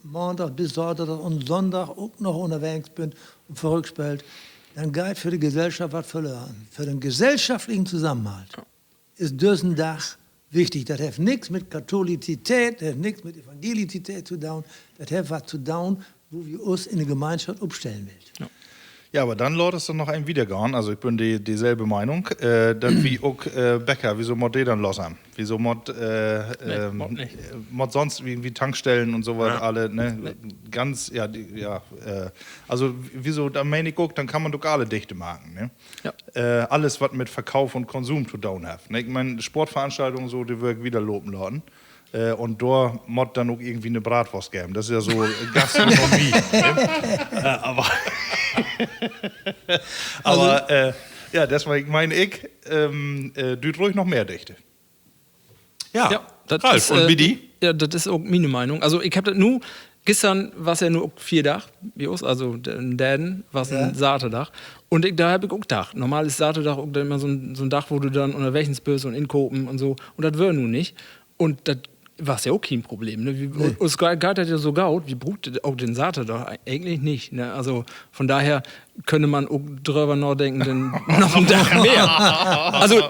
Montag bis Sonntag und Sonntag auch noch unterwegs bin und verrückt spielt, dann geht für die Gesellschaft was verloren. Für den gesellschaftlichen Zusammenhalt ist diesen Dach wichtig. Das hat nichts mit Katholizität, das hat nichts mit Evangelizität zu tun. Das hat was zu tun, wo wir uns in der Gemeinschaft aufstellen wollen. Ja, aber dann läuft es dann noch ein Wiedergehen. Also ich bin dieselbe Meinung. Dass wie auch Bäcker, wieso mod die dann los haben? Wieso mod sonst wie Tankstellen und so weiter alle, ne? Ganz, also wieso, da meine ich auch, dann kann man doch alle dichte machen, ne? Ja. Alles, was mit Verkauf und Konsum zu tun hat. Ne? Ich meine, Sportveranstaltungen so, die wird wieder loben lassen. Und da mod dann auch irgendwie eine Bratwurst geben. Das ist ja so Gastronomie. Ne? Ja, deswegen meine ich, düt ruhig noch mehr Dichte. Ja, das Ralf, ist, und wie die? Ja, das ist auch meine Meinung. Also ich habe das nur, gestern war es ja nur 4 Tage, also in Däden war es ein Saterdach. Und da habe ich auch gedacht, normal ist Saterdach auch dann immer so ein Dach, wo du dann unterwegs bist und inkopen und so. Und das wäre nun nicht. Und das war ja auch kein Problem. Ne? Es geht ja so gaut, wie braucht auch den Saterdach eigentlich nicht. Ne? Also von daher könnte man auch drüber nachdenken, denn noch ein Dach mehr. Also,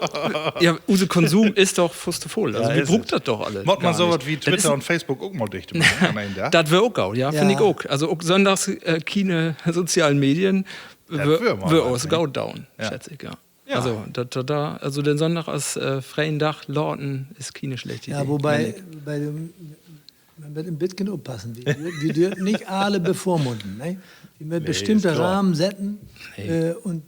ja, unser Konsum ist doch voll. Also, wir braucht das doch alle. Macht man gar sowas nicht. wie Das Twitter und Facebook auch mal dicht machen an einem Tag? Das wäre auch gaut, ja, Ja. finde ich auch. Also, auch sonntags keine sozialen Medien, wär mal wir was, aus gaut down, schätze ich, ja. Also, den Sonntag als freien Dach Lorten ist keine schlechte Idee. Ja, wobei man wird ein bisschen aufpassen. Wir dürfen nicht alle bevormunden. Ne? Wir müssen bestimmte ist klar. Rahmen setzen und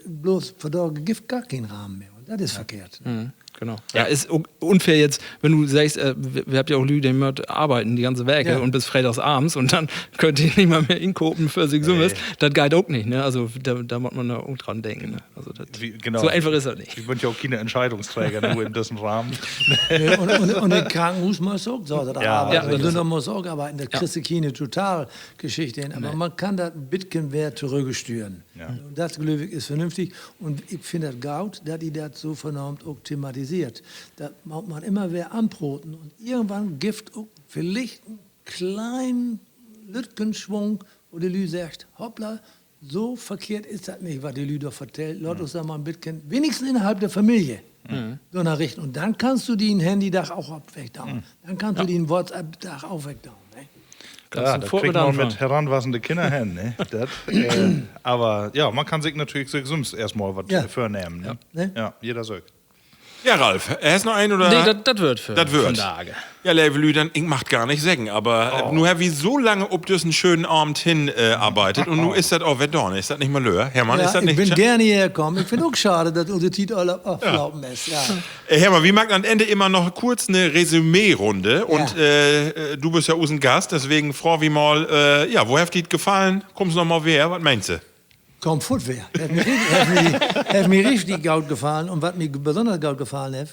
bloß verdorge Gift gar keinen Rahmen mehr. Und das ist verkehrt. Mhm, genau. Ja, ist unfair jetzt, wenn du sagst, wir habt ja auch Leute, die möchten arbeiten, die ganze Werke und bis freitags abends und dann könnt ihr nicht mal mehr inkopen für sich Summes. Das geht auch nicht, ne? Also da muss man auch dran denken. Ne? Also Genau. so einfach ist das nicht. Ich bin ja auch keine Entscheidungsträger, nur in diesem Rahmen. Und im Krankenhaus muss auch so arbeiten. Ja, Der Dünner muss auch arbeiten. Da kriegst du keine Totalgeschichte hin. Aber man kann das ein bisschen mehr zurücksteuern. Ja. Und das, glaube ich, ist vernünftig. Und ich finde das gut, dass die das so vernormt auch thematisiert. Da muss man immer wer anproten. Und irgendwann gibt auch vielleicht einen kleinen Lütgenschwung, wo die Lü sagt, hoppla, so verkehrt ist das nicht, was die Lü da vertellt. Lass uns da mal ein bisschen, wenigstens innerhalb der Familie, so nachrichten. Und dann kannst du die ein Handydach auch wegdauen. Dann kannst du die ein WhatsApp-Dach auch wegdauen. Ne? Ja, das kriegt man mit heranwachsende Kindern hin. Ne? Das, aber ja, man kann sich natürlich sonst erstmal was vornehmen. Ne? Ne? Ja, jeder sagt. Ja, Ralf, hast du noch einen oder? Nee, das wird für Das wird. von Tage. Ja, Levelü, dann ich macht gar nicht sagen, aber nur Herr wie so lange ob das einen schönen Abend hin arbeitet und nun ist das auch Verdorn, ist das nicht mal löhr? Hermann, ist Ja, das ich nicht? bin gerne hierher gekommen. Ich finde auch schade, dass unsere Titel alle auflaufen ist. Ja. Hermann, wie mag am Ende immer noch kurz eine Resümee-Runde und du bist ja unseren Gast, deswegen frau wie mal, wo hat dir gefallen? Kommst noch mal wer? Was meinst du? Komm, Footwear. Hat mir richtig gut gefallen. Und was mir besonders gut gefallen hat,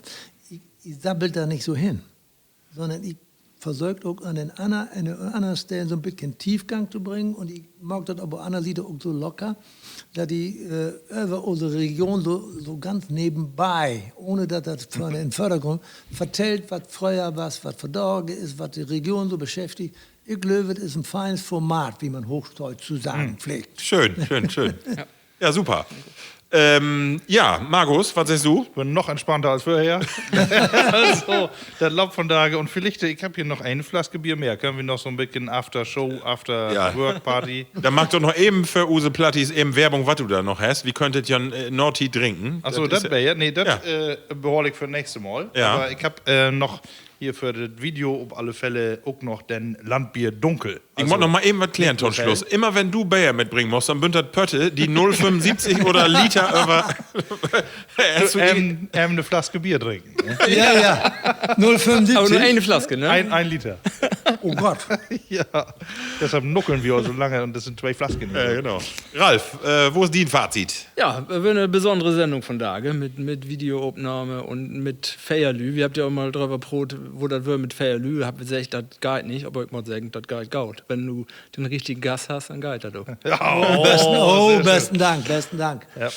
ich sabbelt da nicht so hin, sondern ich versuche auch an den anderen Stellen so ein bisschen Tiefgang zu bringen. Und ich mag das aber an der Seite auch so locker, dass die über unsere Region so ganz nebenbei, ohne dass das vorne im Vordergrund, vertellt, was früher was verdorgen ist, was die Region so beschäftigt. Ich glaube, das ist ein feines Format, wie man Hochdeutsch zu sagen pflegt. Schön. Ja, super. Markus, was sagst du? Ich bin noch entspannter als vorher. Also, das Laub von Tage. Und vielleicht, ich habe hier noch eine Flaske Bier mehr. Können wir noch so ein bisschen After-Show, After-Work-Party? Dann mach doch noch eben für Use Plattis eben Werbung, was du da noch hast. Wie könntet ihr Naughty trinken? Achso, das wäre ja. Nee, das behole ich für nächstes Mal. Ja. Aber ich habe noch hier für das Video auf alle Fälle auch noch den Landbier dunkel. Ich muss noch mal eben was klären, zum Schluss. Immer wenn du Bayer mitbringen musst, dann bündert Pötte die 0,75 oder Liter über. Eine Flaske Bier trinken. Ne? Ja. 0,75. Aber nur eine Flaske, ne? Ein Liter. Oh Gott. Ja, deshalb nuckeln wir auch so lange und das sind 2 Flasken. Genau. Ralf, wo ist dein Fazit? Ja, wir eine besondere Sendung von Tage mit Videoaufnahme und mit Feierlü. Wir habt ja auch mal drüber brot, wo das wird mit Feierlü. Habt ihr gesagt, das geht nicht, aber ich muss sagen, das geht gut. Wenn du den richtigen Gast hast, dann geht das doch. Besten Dank. Ja.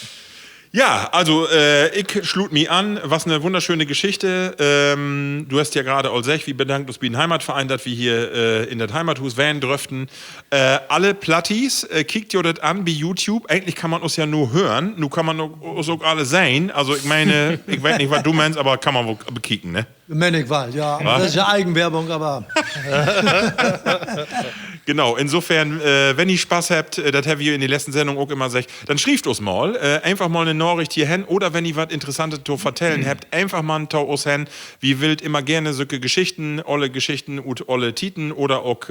Ja, also ich schlug mich an, was eine wunderschöne Geschichte. Du hast ja gerade all gesagt, wie bedankt uns bei den Heimatverein, dass wir hier in das Heimathus wählen dürften. Alle Plattis, kickt ihr das an bei YouTube. Eigentlich kann man uns ja nur hören, nur kann man uns auch alle sehen. Also ich meine, ich weiß nicht, was du meinst, aber kann man wohl bekicken, ne? Männigwald, ja. Das ist ja Eigenwerbung, aber. Genau, insofern, wenn ihr Spaß habt, das haben wir in der letzten Sendung auch immer gesagt, dann schrieft uns mal, einfach mal eine Nachricht hier hin oder wenn ihr was Interessantes zu vertellen habt, einfach mal ein Tau uns hin. Wie wild immer gerne solche Geschichten und olle Titen oder auch,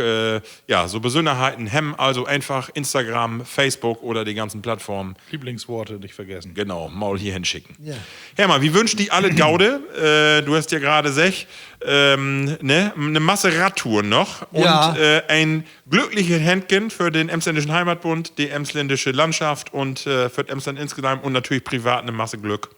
so Besonderheiten hem, also einfach Instagram, Facebook oder die ganzen Plattformen. Lieblingsworte nicht vergessen. Genau, mal hier hinschicken. Ja. Hermann, wie wünscht die alle Gaude? Du hast ja gerade gesagt, eine Masse Radtouren noch. Und Ja. ein glückliches Händchen für den Emsländischen Heimatbund, die emsländische Landschaft und für Emsland insgesamt und natürlich privat eine Masse Glück.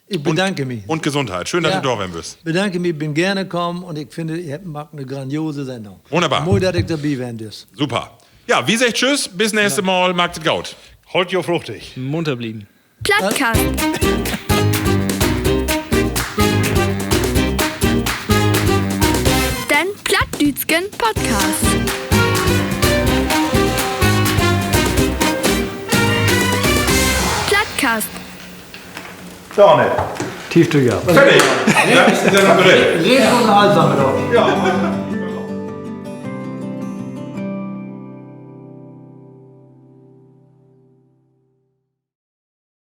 Ich bedanke mich. Und Gesundheit. Schön, dass Ja. du da bist. Bedanke mich, bin gerne gekommen und ich finde, ihr macht eine grandiose Sendung. Wunderbar. Mooi dass ich dabei sein darf. Super. Ja, wie sagt Tschüss, bis nächstes Mal, Markt Gaut. Holt ihr fruchtig. Munter blieben. Plattcast. Den Plattdütschen Podcast. Plattcast. Da nicht. Tief durch ab. Fertig. Ja, ist ja noch bereit. Red unterhaltsam mit euch. Ja.